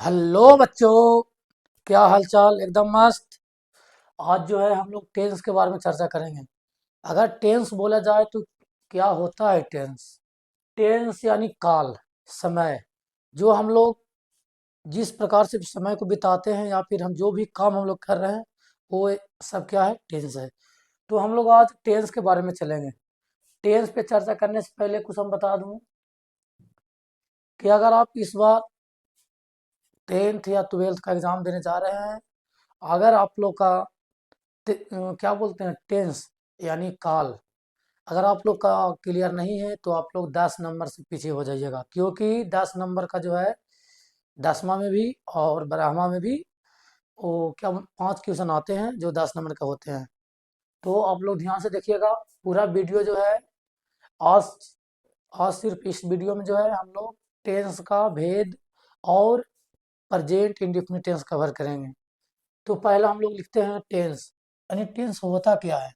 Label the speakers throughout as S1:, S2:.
S1: Hello बच्चों, क्या हालचाल? एकदम मस्त। आज जो है हम लोग टेंस के बारे में चर्चा करेंगे। अगर टेंस बोला जाए तो क्या होता है टेंस? टेंस यानी काल, समय। जो हम लोग जिस प्रकार से समय को बिताते हैं या फिर हम जो भी काम हम लोग कर रहे हैं, वो सब क्या है? टेंस है। तो हम लोग आज टेंस के बारे में चलेंगे। टेंस पे चर्चा करने से पहले कुछ हम बता दूं कि अगर आप इस बार 10th या 12th का एग्ज़ाम देने जा रहे हैं, अगर आप लोग का क्या बोलते हैं टेंस यानी काल, अगर आप लोग का क्लियर नहीं है तो आप लोग 10 नंबर से पीछे हो जाइएगा, क्योंकि 10 नंबर का जो है 10वां में भी और 12वां में भी वो क्या 5 क्वेश्चन आते हैं जो 10 नंबर का होते हैं। तो आप लोग ध्यान से देखिएगा पूरा वीडियो जो है। आज आज सिर्फ इस वीडियो में जो है हम लोग टेंस का भेद और प्रेजेंट इंडेफिनिट टेंस कवर करेंगे। तो पहला हम लोग लिखते हैं टेंस। यानी टेंस होता क्या है?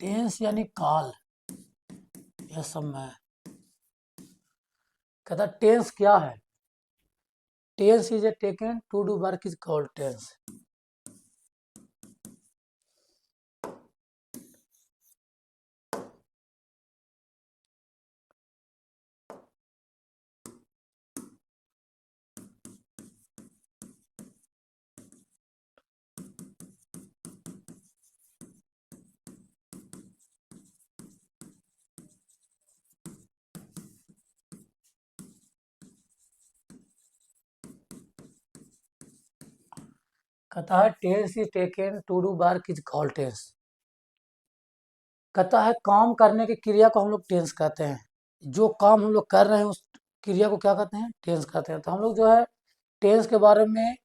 S1: टेंस यानी काल या समय। कहता टेंस क्या है? Tense is a taken to do work is called tense. कहता है tense is taken to do work is called tense. कहता है काम करने की क्रिया को हम लोग टेंस कहते हैं। जो काम हम लोग कर रहे हैं उस क्रिया को क्या कहते हैं? टेंस कहते हैं। तो हम लोग जो है टेंस के बारे में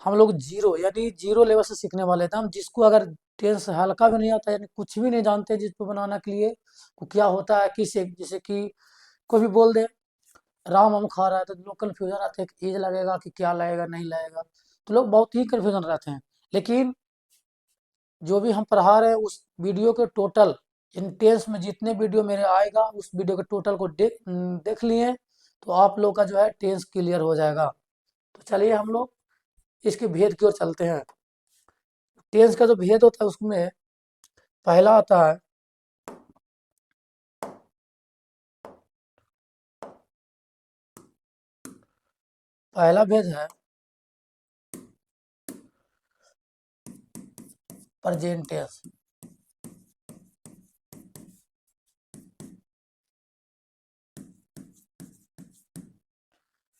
S1: हम लोग जीरो यानी जीरो लेवल से सीखने वाले थे। हम जिसको अगर टेंस हल्का भी नहीं आता यानी कुछ भी नहीं जानते जिसको बनाना के लिए वो क्या होता है, किसे जैसे कि कोई भी बोल दे राम हम खा रहा है तो लोग कन्फ्यूजन रहते हैं कि एज लगेगा कि क्या लगेगा नहीं लगेगा। तो लोग बहुत ही कन्फ्यूजन रहते हैं। लेकिन जो भी हम पढ़ा रहे हैं उस वीडियो के टोटल इन टेंस में जितने वीडियो मेरे आएगा उस वीडियो के टोटल को देख लिए तो आप लोग का जो है टेंस क्लियर हो जाएगा। तो चलिए हम लोग इसके भेद की ओर चलते हैं। टेंस का जो भेद होता है उसमें पहला आता है पहला भेद है प्रेजेंट टेंस।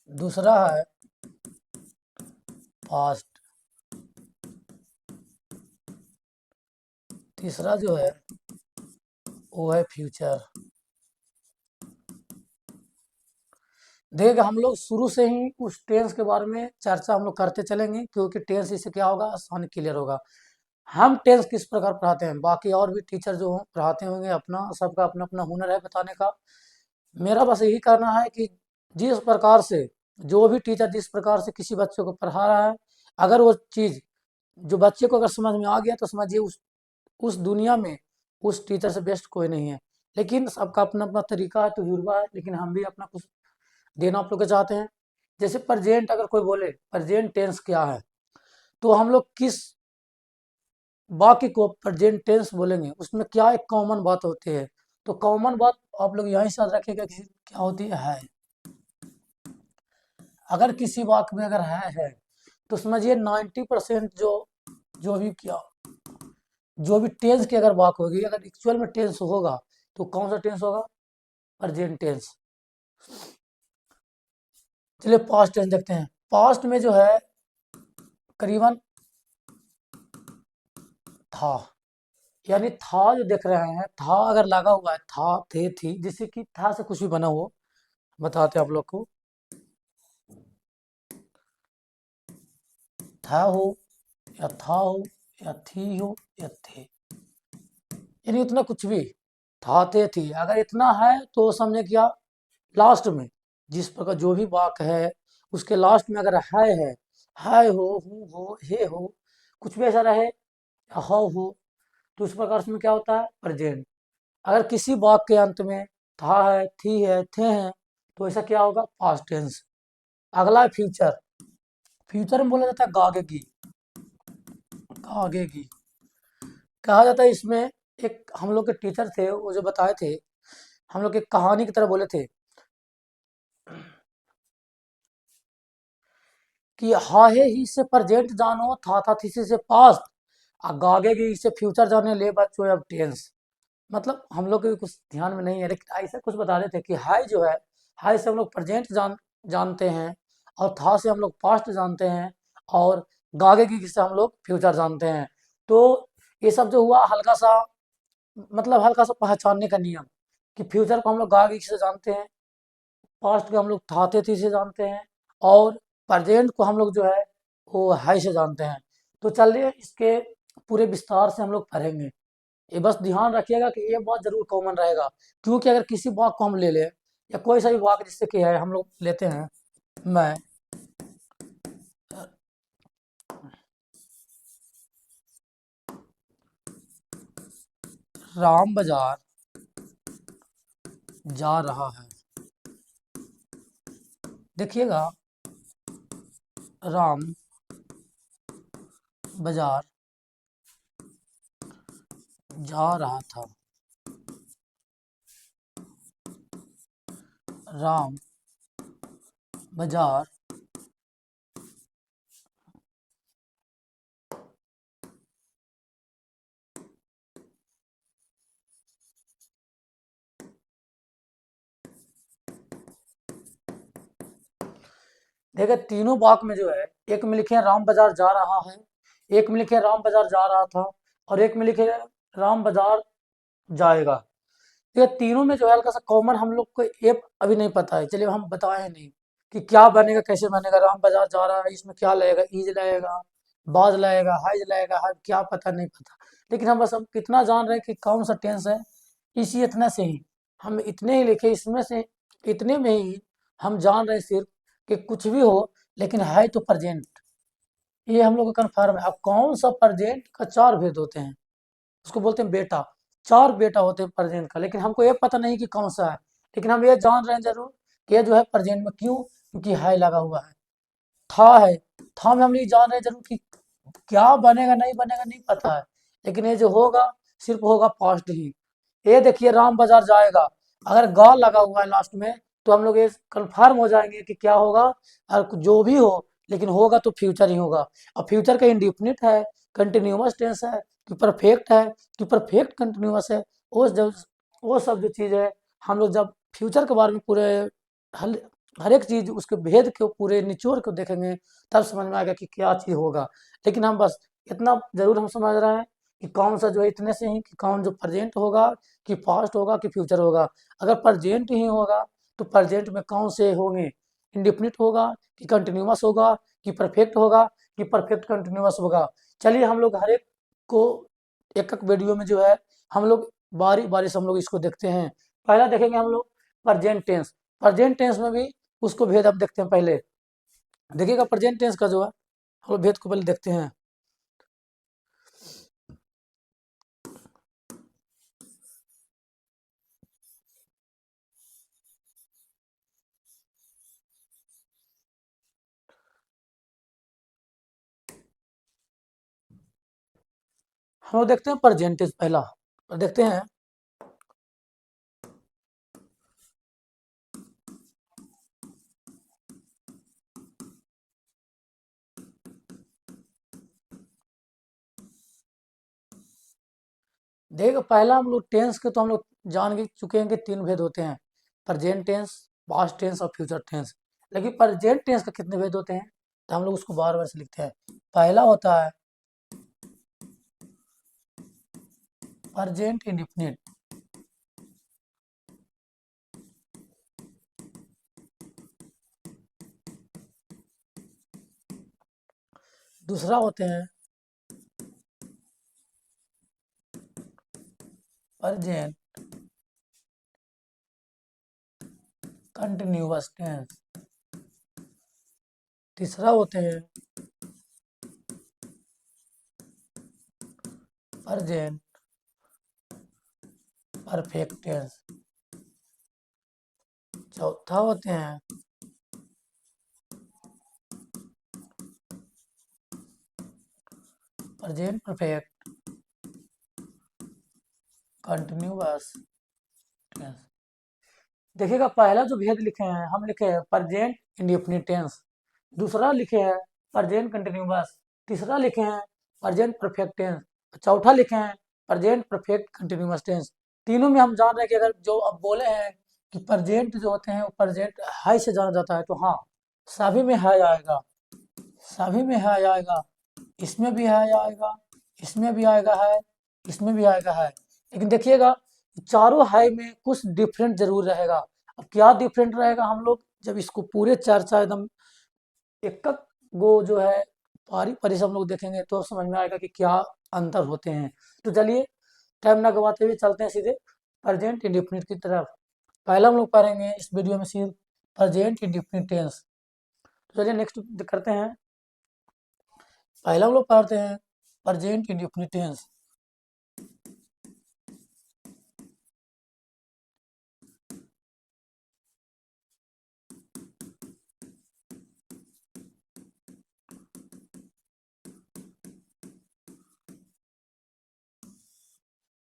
S1: दूसरा है पास्ट। तीसरा जो है वो है फ्यूचर। देखिए हम लोग शुरू से ही उस टेंस के बारे में चर्चा हम लोग करते चलेंगे, क्योंकि टेंस इससे क्या होगा आसानी क्लियर होगा। हम टेंस किस प्रकार पढ़ाते हैं, बाकी और भी टीचर जो पढ़ाते होंगे अपना सबका अपना अपना हुनर है बताने का। मेरा बस यही कहना है कि जिस प्रकार से जो भी टीचर जिस प्रकार से किसी बच्चे को पढ़ा रहा है, अगर वो चीज़ जो बच्चे को अगर समझ में आ गया तो समझिए उस दुनिया में उस टीचर से बेस्ट कोई नहीं है। लेकिन सबका अपना अपना तरीका है, तजुर्बा है, लेकिन हम भी अपना कुछ देना आप लोग को चाहते हैं। जैसे प्रेजेंट अगर कोई बोले प्रेजेंट टेंस क्या है, तो हम लोग किस वाक्य को प्रेजेंट टेंस बोलेंगे उसमें क्या एक कॉमन बात होती है। तो कॉमन बात आप लोग यहीं से याद रखिएगा कि क्या होती है। अगर किसी वाक्य में अगर है तो समझिए 90% जो जो भी क्या जो भी टेंस की अगर बात होगी, अगर एक्चुअल में टेंस होगा तो कौन सा टेंस होगा? Present tense. चलिए पास्ट टेंस देखते हैं। पास्ट में जो है करीबन था यानी था जो देख रहे हैं था अगर लगा हुआ है था थे थी, जिससे कि था से कुछ भी बना हो बताते हैं आप लोग को। था हो या था हो या थी हो या थे, यानी इतना कुछ भी था थे थी अगर इतना है तो समझे क्या लास्ट में जिस प्रकार जो भी वाक्य है उसके लास्ट में अगर है हो, हूँ हो, हे हो, कुछ भी ऐसा रहे या हो, तो उस प्रकार से में क्या होता है, प्रेजेंट। अगर किसी वाक्य के अंत में था है, थी है, थे हैं, तो ऐसा क्या होगा, पास्ट टेंस। अगला है फ्यूचर। फ्यूचर में बोला जाता है गागेगी। गागेगी कहा जाता है इसमें। एक हम लोग के टीचर थे, वो जो बताए थे, हम लोग एक कहानी की तरह बोले थे कि हाहे ही से प्रेजेंट जानो, था थी से पास्ट, गागेगी से फ्यूचर जाने, ले बच्चों अब टेंस। मतलब हम लोग के भी कुछ ध्यान में नहीं है, लेकिन ऐसा कुछ बता रहे थे कि हाई जो है, हाई से हम लोग प्रेजेंट जानते हैं, और था से हम लोग पास्ट जानते हैं, और गागे की से हम लोग फ्यूचर जानते हैं। तो ये सब जो हुआ हल्का सा, मतलब हल्का सा पहचानने का नियम, कि फ्यूचर को हम लोग गागे से जानते हैं, पास्ट को हम लोग थाते थी से जानते हैं, और प्रेजेंट को हम लोग जो है वो हाई से जानते हैं। तो चलिए इसके पूरे विस्तार से हम लोग पढ़ेंगे। ये बस ध्यान रखिएगा कि ये बात जरूर कॉमन रहेगा, क्योंकि अगर किसी वाक को हम ले लें, या कोई सा भी वाक जिससे कि है हम लोग लेते हैं, मैं राम बाजार जा रहा है। देखिएगा, राम बाजार जा रहा था। राम बाजार, देखिए तीनों वाक में जो है, एक में लिखे हैं राम बाजार जा रहा है, एक में लिखे हैं राम बाजार जा रहा था, और एक में लिखे हैं राम बाजार जाएगा। ये तीनों में जो है हल्का सा कॉमन हम लोग को ये अभी नहीं पता है, चलिए हम बताए नहीं कि क्या बनेगा, कैसे बनेगा। राम बाजार जा रहा है, इसमें क्या लगेगा, ईज लगेगा, बाज लगेगा, हाइज लगेगा, हर क्या पता नहीं पता। लेकिन हम बस हम कितना जान रहे हैं कि कौन सा टेंस है, इसी इतना से ही हम इतने ही लिखे, इसमें से इतने में ही हम जान रहे हैं सिर्फ कि कुछ भी हो, लेकिन है तो प्रेजेंट। ये हम लोग का कन्फर्म है। अब कौन सा प्रेजेंट का चार भेद होते हैं, उसको बोलते हैं बेटा। चार बेटा होते हैं प्रेजेंट का, लेकिन हमको ये पता नहीं कि कौन सा है। लेकिन हम ये जान रहे हैं जरूर कि ये जो है प्रेजेंट में, क्यों, क्योंकि है लगा हुआ है। था है, था में हम ये जान रहे हैं जरूर कि क्या बनेगा नहीं बनेगा नहीं पता है, लेकिन ये जो होगा सिर्फ होगा पास्ट ही। ये देखिए राम बाजार जाएगा, अगर गा लगा हुआ है लास्ट में, तो हम लोग ये कंफर्म हो जाएंगे कि क्या होगा, और जो भी हो, लेकिन होगा तो फ्यूचर ही होगा। और फ्यूचर का इंडिफिनिट है, कंटिन्यूअस टेंस है, कि परफेक्ट है, कि परफेक्ट कंटिन्यूअस है। वो सब जो चीज़ है, हम लोग जब फ्यूचर के बारे में पूरे हर हर एक चीज़ उसके भेद को पूरे निचोड़ को देखेंगे, तब समझ में आएगा कि क्या चीज़ होगा। लेकिन हम बस इतना जरूर हम समझ रहे हैं कि कौन सा जो है इतने से ही, कि कौन जो प्रेजेंट होगा, कि पास्ट होगा, कि फ्यूचर होगा। अगर प्रेजेंट ही होगा, तो प्रेजेंट में कौन से होंगे, इंडिफिनिट होगा, कि कंटिन्यूअस होगा, कि परफेक्ट होगा, कि परफेक्ट कंटिन्यूअस होगा। चलिए हम लोग हर एक को एक एक वीडियो में जो है हम लोग बारी बारी से हम लोग इसको देखते हैं। पहला देखेंगे हम लोग प्रेजेंट टेंस। प्रेजेंट टेंस में भी उसको भेद अब देखते हैं। पहले देखिएगा प्रेजेंट टेंस का जो है, हम लोग भेद को पहले देखते हैं। हम लोग देखते हैं प्रेजेंट टेंस पहला, देखते हैं। देखो पहला हम लोग टेंस के तो हम लोग जान के चुके हैं कि तीन भेद होते हैं, प्रेजेंट टेंस, पास्ट टेंस और फ्यूचर टेंस। लेकिन प्रेजेंट टेंस का कितने भेद होते हैं, तो हम लोग उसको बार बार से लिखते हैं। पहला होता है प्रेजेंट इंडिफिनिट, दूसरा होते हैं प्रेजेंट कंटिन्यूअस टेंस, तीसरा होते हैं प्रेजेंट परफेक्ट टेंस। चौथा होते हैं प्रेजेंट परफेक्ट कंटिन्यूअस टेंस। देखिएगा पहला जो भेद लिखे हैं हम लिखे हैं प्रेजेंट इंडेफिनिट टेंस, दूसरा लिखे हैं प्रेजेंट कंटिन्यूअस, तीसरा लिखे हैं प्रेजेंट परफेक्ट टेंस, चौथा लिखे हैं प्रेजेंट परफेक्ट कंटिन्यूअस टेंस। तीनों में हम जान रहे हैं कि अगर जो अब बोले हैं कि प्रेजेंट जो होते हैं वो प्रेजेंट हाई से जाना जाता है, तो हाँ सभी में हाई आएगा, सभी में हाई आएगा, इसमें भी हाई आएगा, इसमें भी आएगा है, इसमें भी आएगा है। लेकिन देखिएगा चारों हाई में कुछ डिफरेंट जरूर रहेगा। अब क्या डिफरेंट रहेगा हम लोग जब इसको पूरे चर्चा एकदम एक गो जो है पारी पारी से हम लोग देखेंगे तो समझ में आएगा कि क्या अंतर होते हैं। तो चलिए टाइम ना गवाते हुए चलते हैं सीधे प्रेजेंट इंडेफिनिट की तरफ। पहला हम लोग पढ़ेंगे इस वीडियो में सिर्फ प्रेजेंट इंडेफिनिट टेंस। तो चलिए नेक्स्ट करते हैं। पहला हम लोग पढ़ते हैं प्रेजेंट इंडेफिनिट टेंस।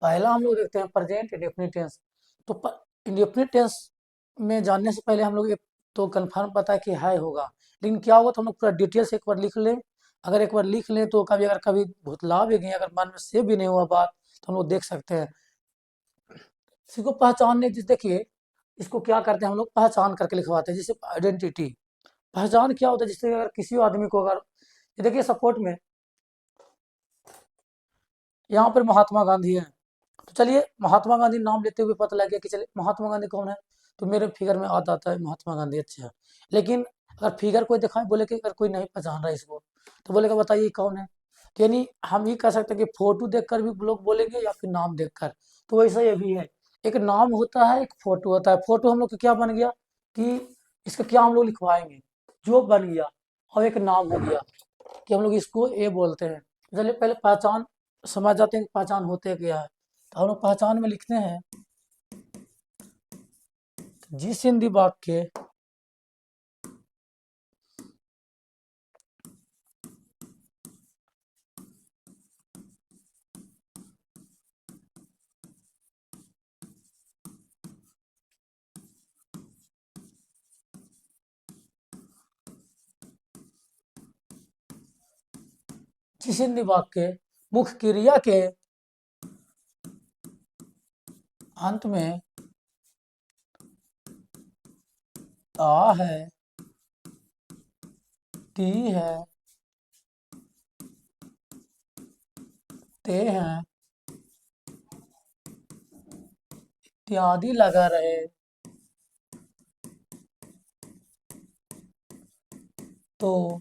S1: पहला हम लोग देखते हैं प्रेजेंट इंडेफिनिट टेंस। तो इंडेफिनिट टेंस में जानने से पहले हम लोग एक तो कंफर्म पता है कि है होगा, लेकिन क्या होगा तो हम लोग पूरा डिटेल से एक बार लिख लें। अगर एक बार लिख लें तो कभी अगर कभी भुतला भी गए, अगर मन में से भी नहीं हुआ बात तो हम लोग देख सकते हैं। इसको पहचानने देखिए इसको क्या करते हैं हम लोग पहचान करके लिखवाते हैं, जैसे आइडेंटिटी। पहचान क्या होता है, जिससे अगर किसी आदमी को अगर ये देखिए सपोर्ट में यहाँ पर महात्मा गांधी है, तो चलिए महात्मा गांधी नाम लेते हुए पता लग गया कि चलिए महात्मा गांधी कौन है, तो मेरे फिगर में आता है महात्मा गांधी, अच्छा। लेकिन अगर फिगर कोई दिखाए बोले कि अगर कोई नहीं पहचान रहा है इसको, तो बोलेगा बताइए कौन है। तो यानी हम ये कह सकते हैं कि फोटो देखकर भी लोग बोलेंगे या फिर नाम देखकर। तो वैसा ये भी है, एक नाम होता है एक फोटो होता है। फोटो हम लोग का क्या बन गया कि इसका क्या हम लोग लिखवाएंगे जो बन गया, और एक नाम हो गया कि हम लोग इसको ए बोलते हैं। चलिए पहले पहचान समझ जाते हैं कि पहचान होते क्या है। तो हम लोग पहचान में लिखते हैं जिस हिंदी वाक्य जिस हिंदी वाक्य मुख्य क्रिया के अंत में ता है, ती है, ते हैं इत्यादि लगा रहे, तो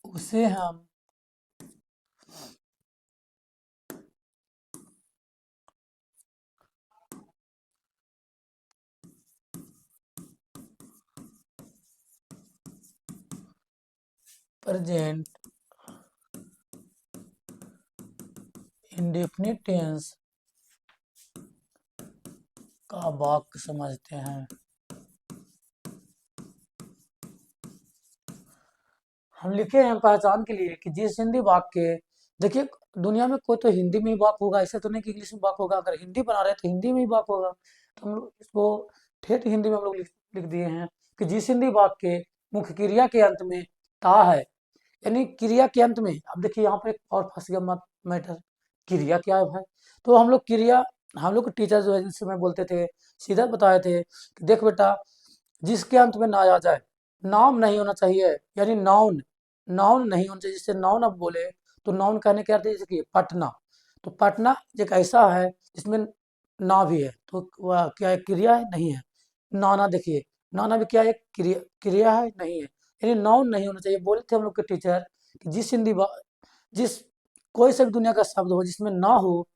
S1: उसे हम प्रेजेंट इंडेफिनिट टेंस का वाक्य समझते हैं। हम लिखे हैं पहचान के लिए कि जिस हिंदी वाक्य, देखिए दुनिया में कोई तो हिंदी में ही वाक्य होगा, ऐसा तो नहीं कि इंग्लिश में वाक्य होगा। अगर हिंदी बना रहे हैं तो हिंदी में ही वाक्य होगा, तो हम लोग इसको ठेठ हिंदी में हम लोग लिख दिए हैं कि जिस हिंदी वाक्य मुख्य क्रिया के अंत में ता है, यानी क्रिया के अंत में। अब देखिए यहाँ पर एक और फंस गया मैटर, क्रिया क्या है भाई। तो हम लोग क्रिया, हम लोग टीचर जो है जिनसे मैं बोलते थे सीधा बताए थे कि देख बेटा जिसके अंत में ना आ जाए, नाम नहीं होना चाहिए, यानी नाउन, नाउन नहीं होना चाहिए। जिससे नाउन अब बोले तो नाउन कहने के अर्थ है जैसे कि पटना, तो पटना एक ऐसा है जिसमें ना भी है, तो वह क्या है क्रिया है नहीं है। नाना देखिए, नाना भी क्या है क्रिया, क्रिया है नहीं है, यानी नाउन नहीं होना चाहिए। बोले थे हम लोग के टीचर कि जिस जिस कोई सा भी दुनिया का शब्द हो जिसमें ना हो,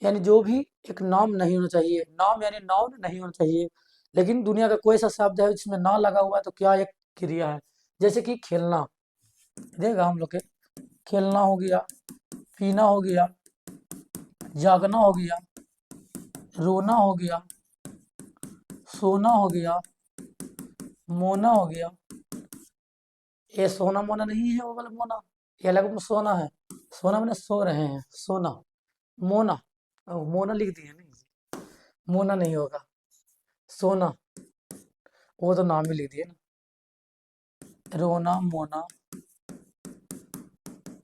S1: यानी जो भी एक नाम नहीं होना चाहिए, नाम यानी नाउन नहीं होना चाहिए। लेकिन दुनिया का कोई सा शब्द है जिसमें ना लगा हुआ है तो क्या एक क्रिया है, जैसे कि खेलना, देगा हम लोग के खेलना हो गया, पीना हो गया, जागना हो गया, रोना हो गया, सोना हो गया, मोना हो गया। ये सोना मोना नहीं है वो वाला मोना, ये अलग में सोना है। सोना मैंने सो रहे हैं, सोना। मोना, मोना लिख दिया नहीं, मोना नहीं होगा। सोना, वो तो नाम ही लिख दिया ना। रोना, मोना,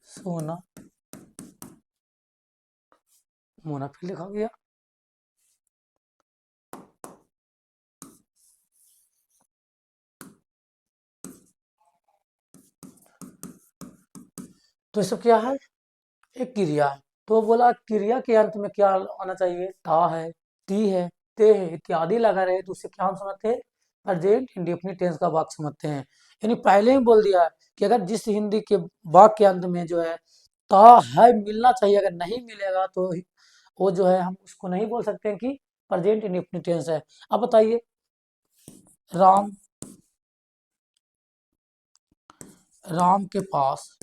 S1: सोना, मोना फिर लिखा गया। तो ये सब क्या है? एक क्रिया है। तो बोला क्रिया के अंत में क्या आना चाहिए? ता है, ती है, ते है इत्यादि लगा रहे तो उससे क्या हम समझते हैं? प्रेजेंट इंडेफिनिट टेंस का वाक्य समझते हैं। यानी पहले ही बोल दिया है कि अगर जिस हिंदी के वाक्य के अंत में जो है ता है मिलना चाहिए, अगर नहीं मिलेगा तो वो जो है हम उसको नहीं बोल सकते हैं कि प्रेजेंट इंडेफिनिट टेंस है। अब बताइए, राम, राम के पास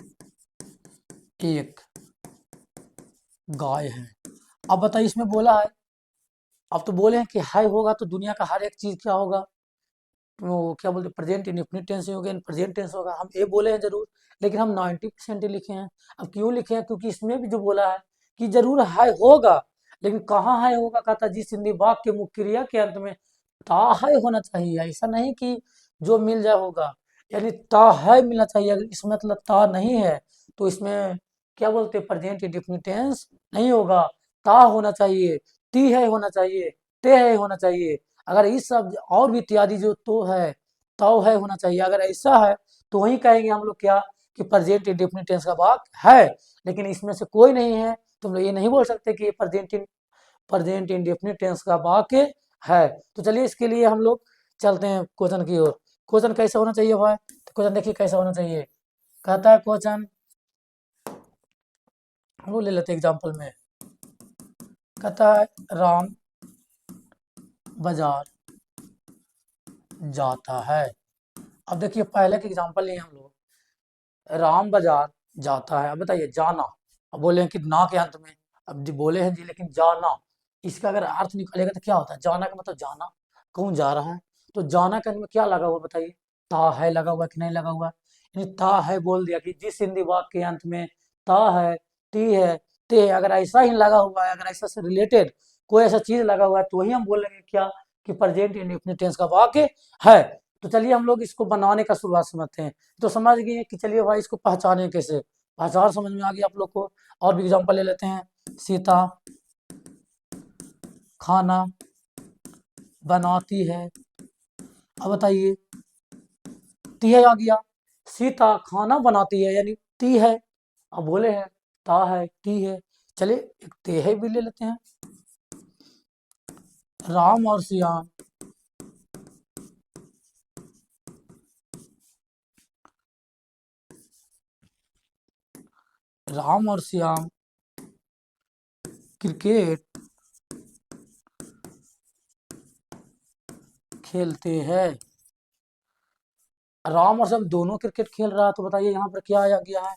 S1: एक गाय है। अब बताइए, इसमें बोला है, अब तो बोले हैं कि है होगा तो दुनिया का हर एक चीज क्या होगा? वो क्या बोलते हैं, प्रेजेंट इंडेफिनिट टेंस ही होगा, प्रेजेंट टेंस होगा। हम ये बोले हैं जरूर, लेकिन हम 90% ही लिखे हैं। अब क्यों लिखे हैं? क्योंकि इसमें भी जो बोला है कि जरूर है होगा, लेकिन कहाँ है होगा, कहता है जिस हिंदी वाक्य के मुख्य क्रिया के अंत में ता है होना चाहिए। ऐसा नहीं कि जो मिल जाए होगा, यानी ता है मिलना चाहिए। अगर इसमें मतलब ता नहीं है तो इसमें क्या बोलते हैं, प्रेजेंट इंडेफिनिट टेंस नहीं होगा। ता होना चाहिए, ती है होना चाहिए, ते है होना चाहिए। अगर इस सब और भी इत्यादि जो तो है, तो है होना चाहिए। अगर ऐसा है तो वही कहेंगे हम लोग क्या, कि प्रेजेंट इंडेफिनिट टेंस का भाग है। लेकिन इसमें से कोई नहीं है तो हम लोग ये नहीं बोल सकते कि ये प्रेजेंट इंडेफिनिट टेंस का वाक्य है। तो चलिए इसके लिए हम लोग चलते हैं क्वेश्चन की ओर। क्वेश्चन कैसा होना चाहिए भाई? तो क्वेश्चन देखिए कैसा होना चाहिए। कहता है क्वेश्चन, वो ले लेते एग्जाम्पल में। कहता है राम बाजार जाता है। अब देखिए पहले के एग्जाम्पल लिए हम लोग, राम बाजार जाता है। अब बताइए जाना, अब बोले हैं कि ना के अंत में, अब जी बोले हैं जी, लेकिन जाना इसका अगर अर्थ निकालेगा तो क्या होता है? जाना का मतलब जाना, कौन जा रहा है। तो जाना के अंत में क्या लगा हुआ बताइए? ता है लगा हुआ कि नहीं लगा हुआ? यानी ता है बोल दिया कि जिस हिंदी वाक्य के अंत में ता है, ती है, ते है, अगर ऐसा ही लगा हुआ है, अगर ऐसा से रिलेटेड कोई ऐसा चीज लगा हुआ है तो वही हम बोलेंगे क्या, कि प्रेजेंट इंडेफिनिट टेंस का वाक्य है। तो चलिए हम लोग इसको बनाने का शुरुआत समझते हैं। तो समझ गए कि चलिए भाई इसको पहचाने कैसे, पहचान समझ में आ गई आप लोग को। और भी एग्जांपल ले लेते हैं। सीता खाना बनाती है। अब बताइए, ती है आ गया, सीता खाना बनाती है यानी ती है। अब बोले हैं ता है, ती है, चलिए एक ते है भी ले लेते हैं। राम और श्याम राम और श्याम क्रिकेट खेलते हैं। राम और श्याम दोनों क्रिकेट खेल रहा है, तो बताइए यहाँ पर क्या आ गया है?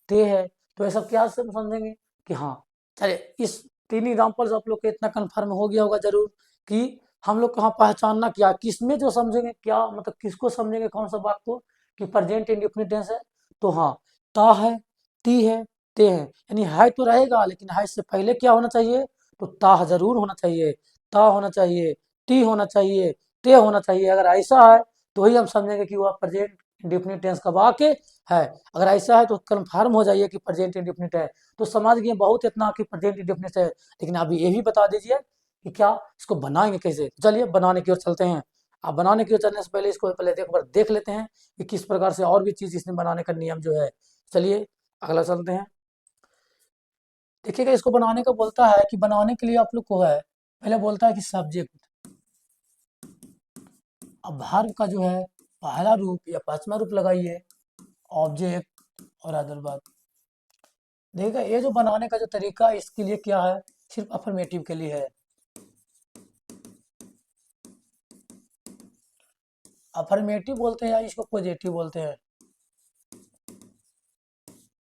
S1: ते है। तो ऐसा क्या से समझेंगे कि हाँ, चलिए इस तीन एग्जाम्पल्स आप लोग को इतना कंफर्म हो गया होगा जरूर कि हम लोग को यहाँ पहचानना क्या, किसमें जो समझेंगे क्या, मतलब किसको समझेंगे कौन सा बात को, कि प्रेजेंट इंडेफिनिट टेंस है। तो हाँ, ता है, ती है, ते है, यानी है तो रहेगा, लेकिन है से पहले क्या होना चाहिए? तो ता जरूर होना चाहिए, ता होना चाहिए, ती होना चाहिए, ते होना चाहिए। अगर ऐसा है तो ही हम समझेंगे कि वह प्रेजेंट इंडेफिनिट टेंस का वाक्य है। अगर ऐसा है तो कन्फर्म हो जाइए कि प्रेजेंट इंडेफिनिट है। तो समझ गए बहुत इतना कि प्रेजेंट इंडेफिनिट है, लेकिन अभी ये भी बता दीजिए कि क्या इसको बनाएंगे कैसे। चलिए बनाने की ओर चलते हैं। अब बनाने की ओर चलने से पहले इसको पहले एक बार देख लेते हैं कि किस प्रकार से और भी चीज इसने बनाने का नियम जो है। चलिए अगला चलते हैं। देखिएगा इसको बनाने का बोलता है कि बनाने के लिए आप लोग को है, पहले बोलता है कि सब्जेक्ट। अब वर्ब का जो है पहला रूप या पांचवा रूप लगाइए, ऑब्जेक्ट और अदर वर्ब। देखिएगा ये जो बनाने का जो तरीका है इसके लिए क्या है, सिर्फ अफर्मेटिव के लिए है। अफर्मेटिव बोलते हैं या इसको पॉजिटिव बोलते हैं?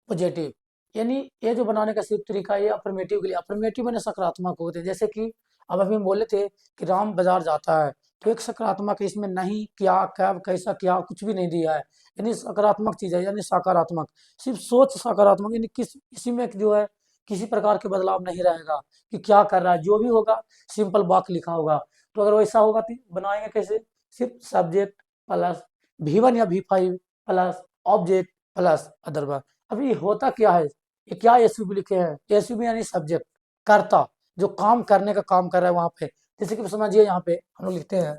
S1: पॉजिटिव। यानी ये जो बनाने का सिर्फ तरीका है, ये अफर्मेटिव के लिए, अफर्मेटिव मैंने सकारात्मक होते हैं। जैसे कि अब अभी हम बोले थे कि राम बाजार जाता है, तो एक सकारात्मक है, इसमें नहीं, क्या, कब, कैसा, क्या, कुछ भी नहीं दिया है, यानी सकारात्मक चीज है, यानी सकारात्मक, सिर्फ सोच सकारात्मक, यानी इसी में जो है किसी प्रकार के बदलाव नहीं रहेगा कि क्या कर रहा है, जो भी होगा सिंपल वाक्य लिखा होगा। तो अगर वैसा होगा तो बनाएंगे कैसे, सिर्फ सब्जेक्ट प्लस V1 या V5 plus object plus other verb. अभी होता क्या है, ये क्या एसवीबी लिखे हैं, एसवीबी यानी सब्जेक्ट, कर्ता, जो काम करने का काम कर रहा है वहां पे। जैसे कि समझिए यहाँ पे हम लोग लिखते हैं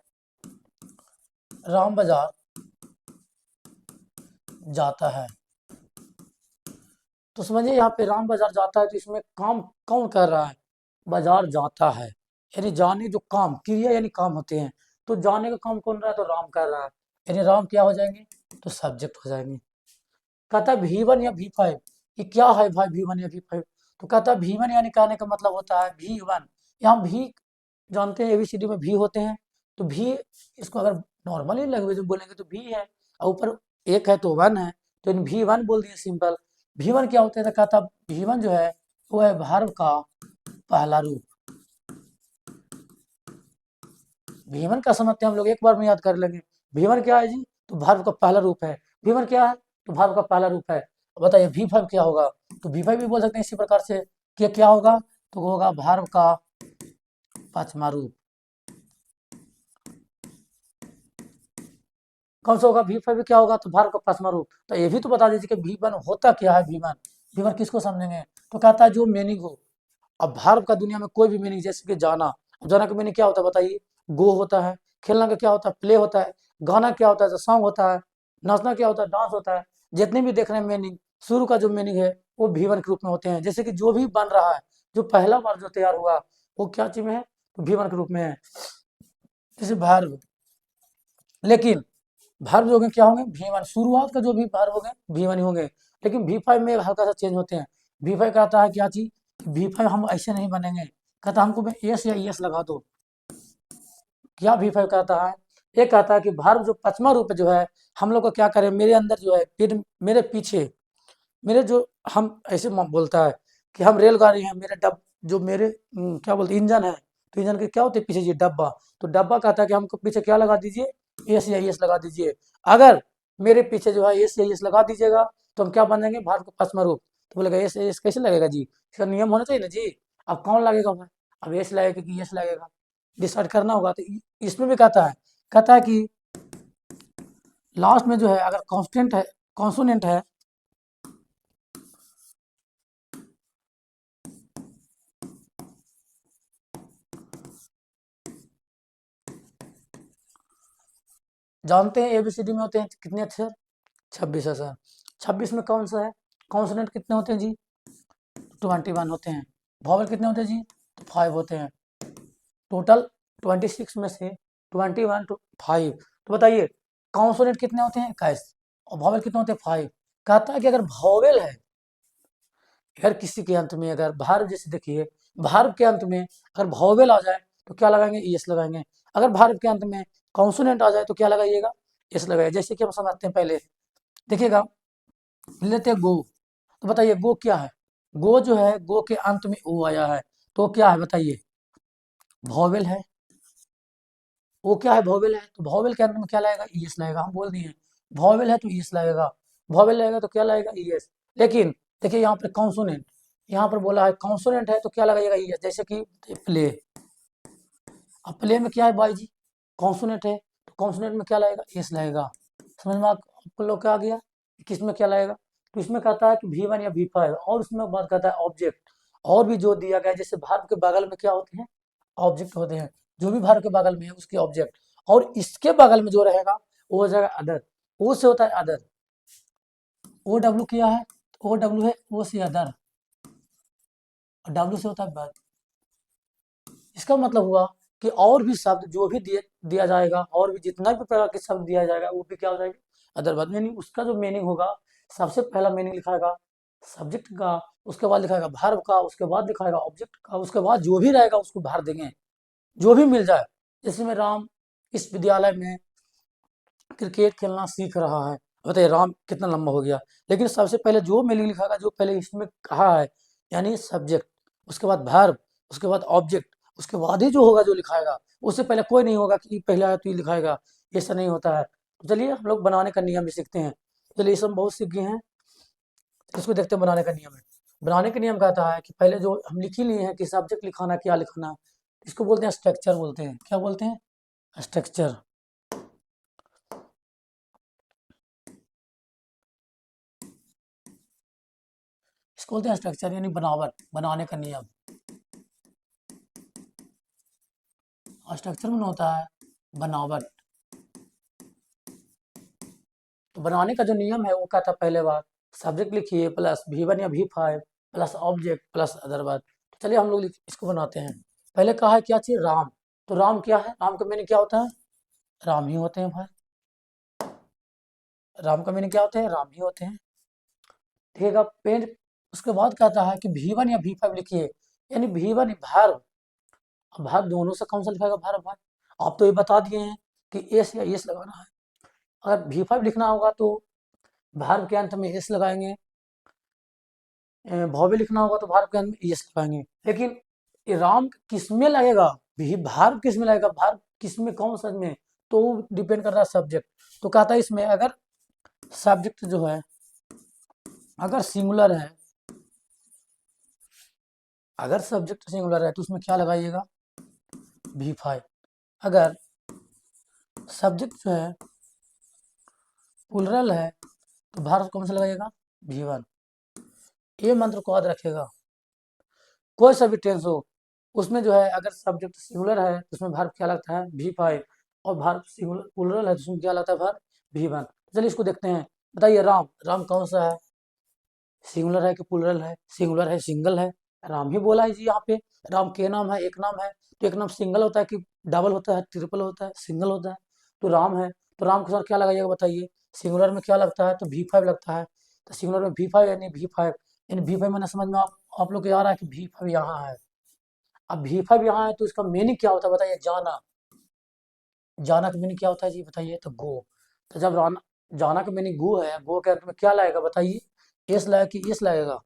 S1: राम बाजार जाता है, तो समझिए यहाँ पे राम बाजार जाता है, तो इसमें काम कौन कर रहा है, बाजार जाता है, यानी जाने जो काम, क्रिया यानी काम होते हैं, तो जाने का काम कौन रहा है, तो राम कर रहा है, यानी राम क्या हो जाएंगे, तो सब्जेक्ट हो जाएंगे। कहता है V1 या V5, ये क्या है भाई V1 या V5, तो कहता है V1 यानी कहने का मतलब होता है V1, यहाँ भी जानते हैं ABCD में भी होते हैं, तो भी इसको अगर नॉर्मली लैंग्वेज में बोलेंगे तो भी है, और ऊपर एक है तो वन है, तो इन V1 बोल दिए सिंपल। V1 क्या होता है, तो कहता V1 जो है वो है वर्ब का पहला रूप। V1 का समझते हैं हम लोग, एक बार में याद कर लेंगे। V1 क्या है जी, तो वर्ब का पहला रूप है। V1 क्या है, तो वर्ब का पहला रूप है। बताइए V5 क्या होगा, तो V5 भी बोल सकते हैं इसी प्रकार से कि क्या होगा, तो होगा वर्ब का पांचवा रूप। कौन सा होगा, V5 क्या होगा, तो वर्ब का पांचवा रूप। तो ये भी तो बता दीजिए कि V1 होता क्या है, V1 किसको समझेंगे, तो कहता है जो मीनिंग हो। अब वर्ब का दुनिया में कोई भी मीनिंग, जैसे कि जाना, अब जाना का मीनिंग क्या होता है बताइए, गो होता है, खेलना का क्या होता है, प्ले होता है, गाना क्या होता है, सॉन्ग होता है, नाचना क्या होता है, डांस होता है। जितने भी देख रहे हैं मीनिंग, शुरू का जो मीनिंग है वो V1 के रूप में होते हैं। जैसे कि जो भी बन रहा है, जो पहला बार जो तैयार हुआ वो क्या चीज में है, तो V1 के रूप में है। जैसे वर्ब, लेकिन वर्ब जो होंगे क्या होंगे, V1, शुरुआत का जो भी वर्ब होंगे V1 ही होंगे। लेकिन V5 में हल्का सा चेंज होते हैं। V5 कहता है क्या चीज, V5 हम ऐसे नहीं बनेंगे, कहता हमको मैं एस या एस लगा दो। क्या V5 कहता है, ये कहता है कि वर्ब जो पांचवा रूप जो है, हम लोग को क्या करें, मेरे अंदर जो है, फिर मेरे पीछे, मेरे जो, हम ऐसे बोलता है कि हम रेलगाड़ी हैं, मेरे जो मेरे क्या बोलते इंजन है, तो इंजन के क्या होते हैं पीछे जी, डब्बा। तो डब्बा कहता है कि हमको पीछे क्या लगा दीजिए, एस या एस लगा दीजिए। अगर मेरे पीछे जो है एस या एस लगा दीजिएगा, तो हम क्या बनेंगे, भारत का पांचवा रूप। तो बोलेगा एस एस कैसे लगेगा जी, इसका नियम होना चाहिए ना जी। अब कौन लगेगा भाई, अब एस लगेगा कि एस लगेगा, डिसाइड करना होगा। तो इसमें भी कहता है कि लास्ट में जो है अगर कॉन्स्टेंट है, कॉन्सोनेंट है, जानते हैं ABCD में होते हैं कितने अक्षर, 26 अक्षर। 26 में कौन सा है, कॉन्सोनेंट कितने होते हैं जी, 21 होते हैं। वॉवल कितने होते हैं जी, तो 5 होते हैं। टोटल 26 में से 21 टू 5, तो बताइए कॉन्सोनेंट कितने होते हैं, 21, और वॉवल कितने होते हैं, 5। कहता है कि अगर वॉवल है, अगर किसी के अंत में, अगर भारत, जैसे देखिए भारत के अंत में अगर वॉवल आ जाए तो क्या लगाएंगे, एस लगाएंगे। अगर भारत के अंत में कॉन्सोनेंट आ जाए तो क्या लगाइएगा, एस लगाइए। जैसे कि हम समझते हैं, पहले देखिएगा, लेते हैं गो, तो बताइए गो क्या है, गो जो है, गो के अंत में ओ आया है, तो क्या है बताइए, वॉवेल है। वो क्या है, वॉवेल है, तो वॉवेल के अंत में क्या लगेगा, ईएस लगेगा। हम बोल दिए वॉवेल है तो ईएस लगेगा, वॉवेल लगेगा तो क्या लगेगा, ईएस। लेकिन देखिए यहाँ पर कॉन्सोनेंट, यहाँ पर बोला है कॉन्सोनेंट है तो क्या लगेगा, ईएस। जैसे कि प्ले, अब प्ले में क्या है बाई जी, कॉन्सोनेंट है, तो कॉन्सोनेंट में क्या लगेगा, एस लगेगा। समझ में आपको लोग क्या आ गया, किस में क्या लगेगा। तो इसमें कहता है कि V1 या V5, और उसमें बात करता है ऑब्जेक्ट, और भी जो दिया गया है, जैसे भारत के बगल में क्या होते हैं, ऑब्जेक्ट होते हैं, जो भी भारत के बगल में है उसके ऑब्जेक्ट, और इसके बगल में जो रहेगा वो हो जाएगा अदर। ओ से होता है अदर, ओ डब्ल्यू क्या है, ओ डब्ल्यू है ओ से अदर, और डब्ल्यू से होता है बद। इसका मतलब हुआ कि और भी शब्द जो भी दिया जाएगा, और भी जितना भी प्रकार के शब्द दिया जाएगा वो भी क्या हो जाएगा, अदरवाइज, यानी उसका जो मीनिंग होगा, सबसे पहला मीनिंग लिखाएगा सब्जेक्ट का, उसके बाद लिखाएगा वर्ब का, उसके बाद लिखाएगा ऑब्जेक्ट का, उसके बाद जो भी रहेगा उसको भर देंगे, जो भी मिल जाए। जैसे में राम इस विद्यालय में क्रिकेट खेलना सीख रहा है, बताइए राम कितना लंबा हो गया। लेकिन सबसे पहले जो मीनिंग लिखागा, जो पहले इसमें कहा है, यानी सब्जेक्ट, उसके बाद वर्ब, उसके बाद ऑब्जेक्ट, उसके बाद ही जो होगा जो लिखाएगा। उससे पहले कोई नहीं होगा कि पहले आया तो ये लिखाएगा, ऐसा नहीं होता है। तो चलिए हम लोग बनाने का नियम भी सीखते हैं। चलिए इसे हम बहुत सीख गए हैं, इसको देखते हैं बनाने का नियम है। बनाने का नियम कहता है कि पहले जो हम लिख ही लिए हैं कि सब्जेक्ट लिखाना, क्या लिखाना, इसको बोलते हैं स्ट्रक्चर बोलते हैं। क्या बोलते हैं? स्ट्रक्चर। इसको बोलते हैं स्ट्रक्चर, यानी बनावट, बनाने का नियम। और स्ट्रक्चर में होता है बनावट। तो बनाने का जो नियम है वो कहता है, पहले बार सब्जेक्ट लिखिए प्लस V1 या V5 plus object plus other verb. तो चलिए हम लोग इसको बनाते हैं। पहले कहा है क्या चीज़? राम। तो राम क्या है? राम का मीनिंग क्या होता है? राम ही होते हैं भाई। राम का मीनिंग क्या होते हैं? राम ही होते हैं। ठीक है, पेन। उसके बाद कहता है कि V1 या V5 लिखिए, यानी V1 वर्ब। अब वर्ब दोनों से कौन सा लिखाएगा? वर्ब भाई। आप तो ये बता दिए हैं कि एस या एस लगाना है। अगर V5 लिखना होगा तो वर्ब के अंत में एस लगाएंगे। भव्य लिखना होगा तो वर्ब के अंत में एस लगाएंगे। लेकिन ये राम किस में लगेगा? भी वर्ब किस में लगेगा? वर्ब किस में, कौन सा में? तो डिपेंड कर रहा है सब्जेक्ट। तो कहता है इसमें अगर सब्जेक्ट जो है अगर सिंगुलर है, अगर सब्जेक्ट सिंगुलर है तो उसमें क्या लगाइएगा? V5। अगर सब्जेक्ट जो है प्लुरल है तो वर्ब कौन सा लगाइएगा? V1। ये मंत्र को याद रखेगा। कोई सा भी टेंस हो उसमें जो है अगर सब्जेक्ट सिंगुलर है तो उसमें वर्ब क्या लगता है? V5। और वर्ब सिंगुलर प्लुरल है तो उसमें क्या लगता है? Verb V1। चलिए इसको देखते हैं। बताइए राम, राम कौन सा है? सिंगुलर है कि प्लुरल है? सिंगुलर है, सिंगल है। राम ही बोला है जी यहाँ पे। राम के नाम है, एक नाम है। तो एक नाम सिंगल होता है कि डबल होता है, ट्रिपल होता है, सिंगल होता है? तो राम है। तो राम के साथ क्या लगाइएगा बताइए? सिंगुलर में क्या लगता है? तो V5 लगता है। तो सिंगुलर में V5 यानी V5, यानी V5 मैंने समझ में आप लोग को आ रहा है कि V5 यहाँ है। अब V5 यहाँ है तो इसका मीनिंग क्या होता है बताइए? जाना। जाना का मीनिंग क्या होता है जी बताइए? तो गो। तो जब राना, जाना का मीनिंग गो है, गो के अंत में क्या लाएगा बताइए? एस लाएगा कि एस लाएगा?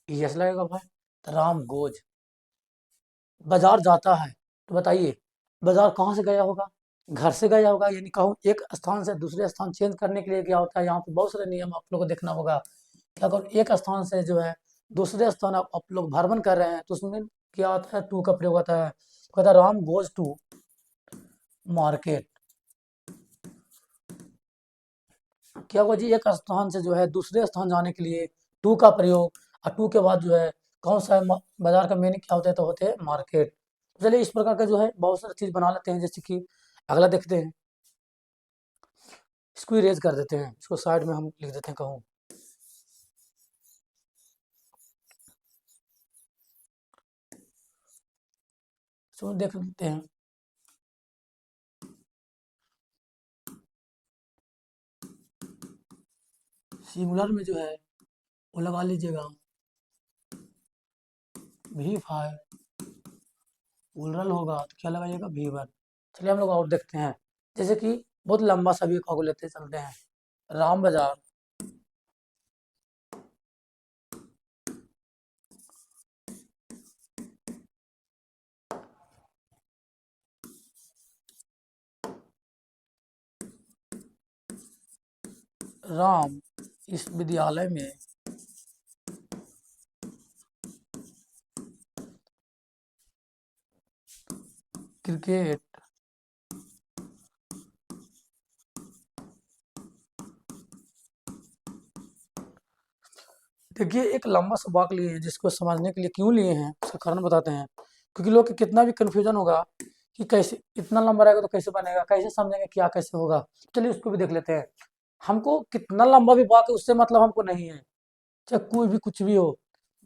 S1: यस लगेगा भाई। तो राम गोज। बाजार जाता है तो बताइए बाजार कहाँ से गया होगा? घर से गया होगा। यानी कहूँ एक स्थान से दूसरे स्थान चेंज करने के लिए क्या होता है? यहाँ पे बहुत सारे नियम आप लोग को देखना होगा। क्या करो, एक स्थान से जो है दूसरे स्थान आप लोग भ्रमण कर रहे हैं तो उसमें क्या होता है? टू का प्रयोग होता है। तो कहता है राम गोज टू मार्केट। क्या होगा जी? एक स्थान से जो है दूसरे स्थान जाने के लिए टू का प्रयोग। और टू के बाद जो है कौन सा है? बाजार का मीनिंग क्या होता है? तो होते हैं मार्केट। चलिए इस प्रकार का जो है बहुत सारी चीज बना लेते हैं। जैसे कि अगला देखते हैं, इसको इरेज कर देते हैं, इसको साइड में हम लिख देते हैं कहूँ। इसको देख लेते हैं। सिंगुलर में जो है वो लगा लीजिएगा V5। प्लुरल होगा तो क्या लगाइएगा? V1। चलिए हम लोग और देखते हैं। जैसे कि बहुत लंबा सभी को लेते चलते हैं। राम बाजार, राम इस विद्यालय में क्रिकेट देखिए एक लंबा सा वाक्य लिए हैं जिसको समझने के लिए क्यों लिए हैं उसका कारण बताते हैं। क्योंकि लोग के कितना भी कन्फ्यूजन होगा कि कैसे इतना लंबा रहेगा तो कैसे बनेगा, कैसे समझेंगे, क्या कैसे होगा। चलिए उसको भी देख लेते हैं। हमको कितना लंबा भी वाक्य उससे मतलब हमको नहीं है, चाहे कोई भी कुछ भी हो,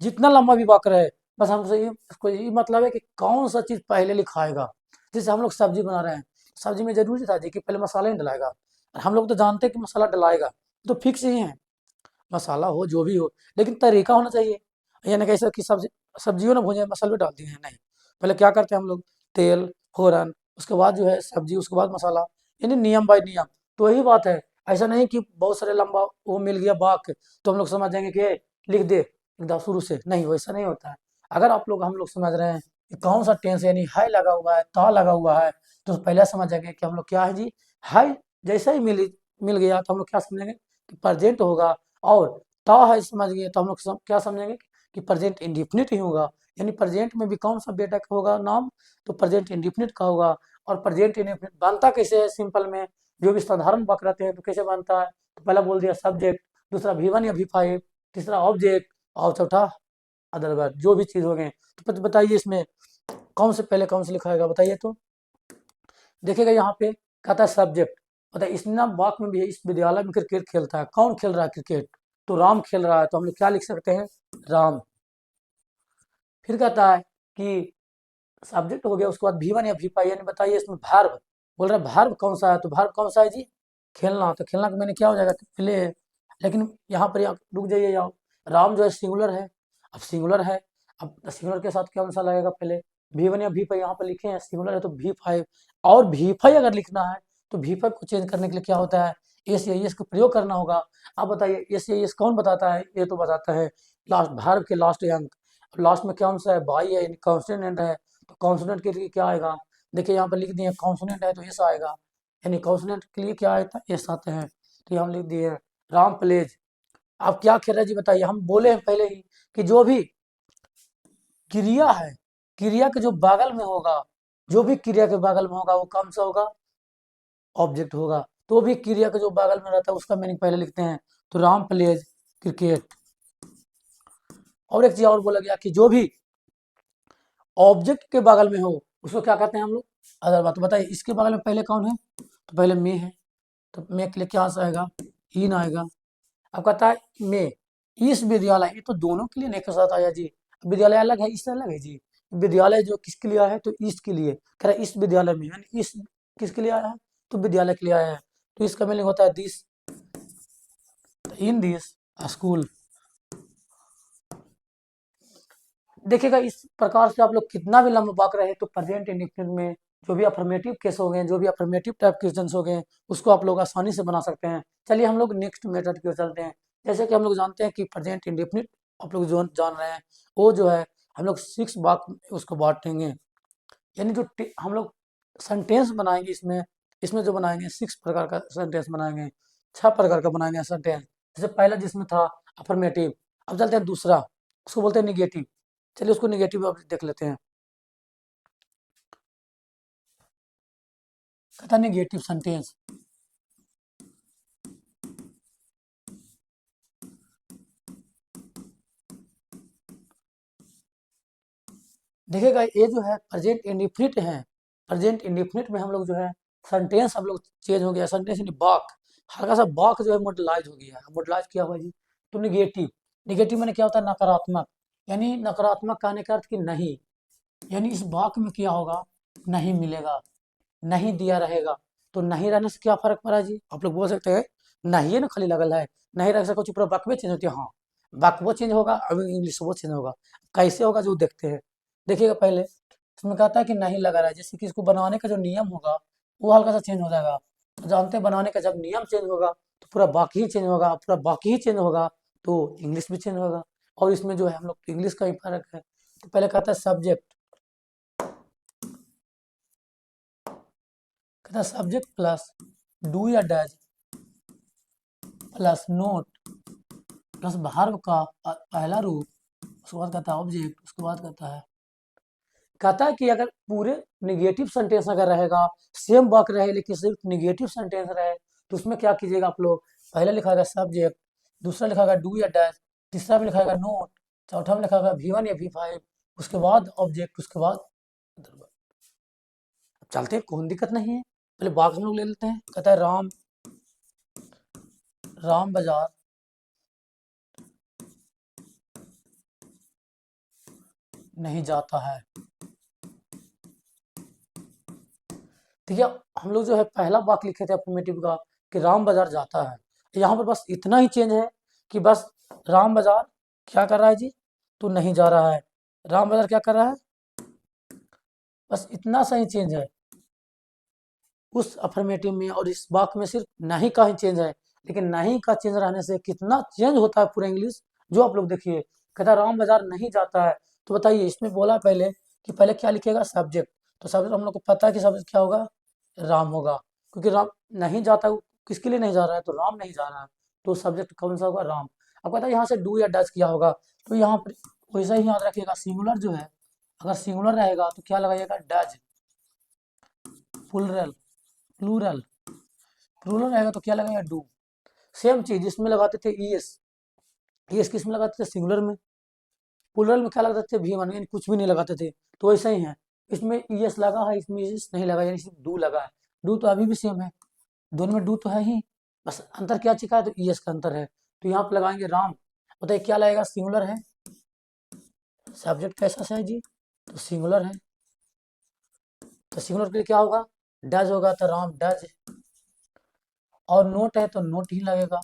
S1: जितना लंबा भी वाक्य रहे, बस हमसे ये उसको ये मतलब है कि कौन सा चीज़ पहले लिखाएगा। जैसे हम लोग सब्जी बना रहे हैं, सब्जी में जरूरी था जी कि पहले मसाला नहीं डलाएगा। और हम लोग तो जानते हैं कि मसाला डलाएगा, तो फिक्स ही है मसाला हो जो भी हो, लेकिन तरीका होना चाहिए। ये नहीं कैसे कि सब्जियों ना भूजे मसाले डाल दिए हैं, नहीं। पहले क्या करते हैं हम लोग? तेल, फोरन, उसके बाद जो है सब्जी, उसके बाद मसाला, यानी नियम बाय नियम। तो वही बात है, ऐसा नहीं कि बहुत सारे लंबा वो मिल गया वाक्य तो हम लोग समझ जाएंगे कि लिख दे एकदम शुरू से, नहीं वैसा नहीं होता है। अगर आप लोग हम लोग समझ रहे हैं कि कौन सा टेंस यानी है लगा हुआ है, ता लगा हुआ है, तो पहले समझ जाएंगे कि हम लोग क्या है जी, है जैसे ही मिल गया तो हम लोग क्या समझेंगे कि प्रेजेंट होगा, और ता है समझ गए तो हम लोग क्या समझेंगे कि प्रेजेंट इंडिफिनिट ही होगा। यानी प्रेजेंट में भी कौन सा बेटा का होगा नाम, तो प्रेजेंट इंडिफिनिट का होगा। और प्रेजेंट इंडिफिनिट बनता कैसे है, सिंपल में जो भी साधारण वाक्य रहते हैं तो कैसे बनता है, तो पहला बोल दिया सब्जेक्ट, दूसरा V1 या V5, तीसरा ऑब्जेक्ट, और चौथा अदर वर्ब, जो भी चीज हो गए। तो बताइए इसमें कौन से पहले कौन से लिखा होगा, बताइए तो। देखिएगा यहाँ पे कहता है सब्जेक्ट, बताइए इस ना वाक्य में भी है, इस विद्यालय में क्रिकेट खेलता है, कौन खेल रहा है क्रिकेट, तो राम खेल रहा है, तो हम लोग क्या लिख सकते हैं, राम। फिर कहता है कि सब्जेक्ट हो गया, उसके बाद V1 या V5, यानी बताइए इसमें वर्ब, बोल रहा है वर्ब कौन सा है, तो वर्ब कौन सा है जी, खेलना, तो खेलना का मैंने क्या हो जाएगा, प्ले है। लेकिन यहाँ पर रुक जाइए, यहाँ राम जो है सिंगुलर है, अब सिंगुलर है, अब सिंगुलर के साथ कौन सा लगेगा, पहले V1 या V5 यहाँ पर लिखे हैं, सिंगुलर है तो V5, और V5 अगर लिखना है तो V5 को चेंज करने के लिए क्या होता है, एस या एस का प्रयोग करना होगा। अब बताइए एस या एस कौन बताता है, ये तो बताता है लास्ट वर्ब के लास्ट अंक, लास्ट में कौन सा है, बाई है, कॉन्स्टेंट है, तो कॉन्सोनेंट के लिए क्या आएगा, देखिए यहाँ पर लिख दिए कॉन्सोनेंट है तो एस आएगा, यानी कॉन्सोनेंट के लिए क्या आएगा, एस आते हैं, तो ये हम लिख दिए राम प्लेज। आप क्या खेल रहे जी, बताइए, हम बोले हैं पहले ही कि जो भी क्रिया है, क्रिया के जो बगल में होगा, जो भी क्रिया के बगल में होगा वो कौन सा होगा, ऑब्जेक्ट होगा। तो भी क्रिया के जो बगल में रहता है उसका मीनिंग पहले लिखते हैं, तो राम प्लेज क्रिकेट। और एक चीज और बोला गया कि जो भी ऑब्जेक्ट के बगल में हो उसको क्या कहते हैं हम लोग, अदर बात। तो बताइए इसके बगल में पहले कौन है, तो पहले मे है, तो मे के लिए क्या आएगा, इन आएगा। अब कहता है मे इस विद्यालय, ये तो दोनों के लिए नहीं के साथ आया जी, विद्यालय अलग है, इससे अलग है जी। विद्यालय जो किसके लिए आया है, तो ईस्ट के लिए, कह रहा है इस विद्यालय में, यानी इस किसके लिए आया है, तो विद्यालय के लिए आया है, तो इसका मीनिंग होता है दिस, इन दिस स्कूल। देखिएगा इस प्रकार से आप लोग कितना भी लंबा वाक्य रहे तो प्रेजेंट इंडेफिनिट में जो भी अफर्मेटिव केस हो गए, जो भी अफर्मेटिव टाइप क्वेश्चन हो गए, उसको आप लोग आसानी से बना सकते हैं। चलिए हम लोग नेक्स्ट मेथड की ओर चलते हैं। जैसे कि हम लोग जानते हैं कि प्रेजेंट इंडेफिनिट आप लोग जो जान रहे हैं, वो जो है हम लोग 6 वाक्य में उसको बांटेंगे, यानी जो हम लोग सेंटेंस बनाएंगे इसमें, इसमें जो बनाएंगे 6 प्रकार का सेंटेंस बनाएंगे, 6 प्रकार का बनाएंगे सेंटेंस। जैसे पहला जिसमें था अफर्मेटिव, अब चलते हैं दूसरा, उसको बोलते हैं निगेटिव। चलिए उसको निगेटिव अब देख लेते हैं। कहता निगेटिव सेंटेंस, देखिएगा ये जो है प्रेजेंट इंडिफिनिट है, प्रेजेंट इंडिफिनिट में हम लोग जो है सेंटेंस हम लोग चेंज हो गया, सेंटेंस यानी बाक, हल्का सा बाक जो है मोडलाइज हो गया है, मोडलाइज किया हुआ जी। तो निगेटिव, निगेटिव में क्या होता है, नकारात्मक, यानी नकारात्मक कहने का अर्थ कि नहीं, यानी इस वाक्य में क्या होगा, नहीं मिलेगा, नहीं दिया रहेगा। तो नहीं रहने से क्या फर्क पड़ा जी, आप लोग बोल सकते हैं नहीं है ना खाली लगल है, नहीं रह सकता, कुछ पूरा वाक्य चेंज होती है, हाँ वाक्य वो चेंज होगा, अब इंग्लिश वो चेंज होगा। कैसे होगा जो देखते हैं, देखिएगा पहले इसमें कहता है कि नहीं लगा रहा है, जैसे कि इसको बनाने का जो नियम होगा वो हल्का सा चेंज हो जाएगा। तो जानते हैं बनाने का जब नियम चेंज होगा तो पूरा बाकी ही चेंज होगा, पूरा बाकी ही चेंज होगा तो इंग्लिश भी चेंज होगा। और इसमें जो है हम लोग इंग्लिश का ही फर्क है। तो पहले कहता है सब्जेक्ट, कहता है सब्जेक्ट प्लस डू या does plus not plus verb का पहला रूप, उसके बाद कहता है ऑब्जेक्ट, उसके बाद कहता है कि अगर पूरे निगेटिव सेंटेंस अगर रहेगा, सेम वाक्य रहे लेकिन सिर्फ निगेटिव सेंटेंस रहे, तो उसमें क्या कीजिएगा आप लोग, पहले लिखाएगा सब्जेक्ट, दूसरा लिखाएगा डू या डैश, तीसरा में लिखाएगा नोट, चौथा में लिखाएगा V1 या V5, उसके बाद ऑब्जेक्ट, उसके बाद चलते हैं, कोई दिक्कत नहीं है। पहले वाक्य हम लोग ले लेते हैं। कहता है राम, राम बाजार नहीं जाता है। ठीक है, हम लोग जो है पहला वाक्य लिखे थे अफर्मेटिव का कि राम बाजार जाता है, यहाँ पर बस इतना ही चेंज है कि बस राम बाजार क्या कर रहा है जी, तो नहीं जा रहा है, राम बाजार क्या कर रहा है, बस इतना सा ही चेंज है। उस अफर्मेटिव में और इस वाक्य में सिर्फ नहीं का ही चेंज है, लेकिन नहीं का चेंज रहने से कितना चेंज होता है पूरा इंग्लिश, जो आप लोग देखिए। कहता है राम बाजार नहीं जाता है, तो बताइए इसमें बोला पहले कि पहले क्या लिखेगा, सब्जेक्ट। तो सब्जेक्ट हम लोग को पता है कि सब्जेक्ट क्या होगा, राम होगा, क्योंकि राम नहीं जाता, वो किसके लिए नहीं जा रहा है, तो राम नहीं जा रहा है, तो सब्जेक्ट कौन सा होगा, राम। अब कहता है यहाँ से डू या डज किया होगा, तो यहाँ पर वैसा ही याद रखिएगा, सिंगुलर जो है, अगर सिंगुलर रहेगा तो क्या लगाइएगा, डज। प्लूरल, प्लूरल, प्लूरल रहेगा तो क्या लगाएगा, डू। सेम चीज इसमें लगाते थे ईएस, ईएस किस में लगाते थे, सिंगुलर में। प्लूरल में क्या लगाते थे, भी वन, यानी कुछ भी नहीं लगाते थे। तो ऐसा ही है, इसमें ईएस लगा है, इसमें ईएस नहीं लगा, यानी सिर्फ डू लगा है। डू तो अभी भी सेम है, दोनों में डू तो है ही, बस अंतर क्या चिका है, तो ईएस का अंतर है। तो यहाँ पे लगाएंगे राम। बताइए क्या लगेगा, सिंगुलर है, सब्जेक्ट कैसा से है जी, तो सिंगुलर है, तो सिंगुलर के लिए क्या होगा, डज होगा, तो राम डज। और नोट है तो नोट ही लगेगा।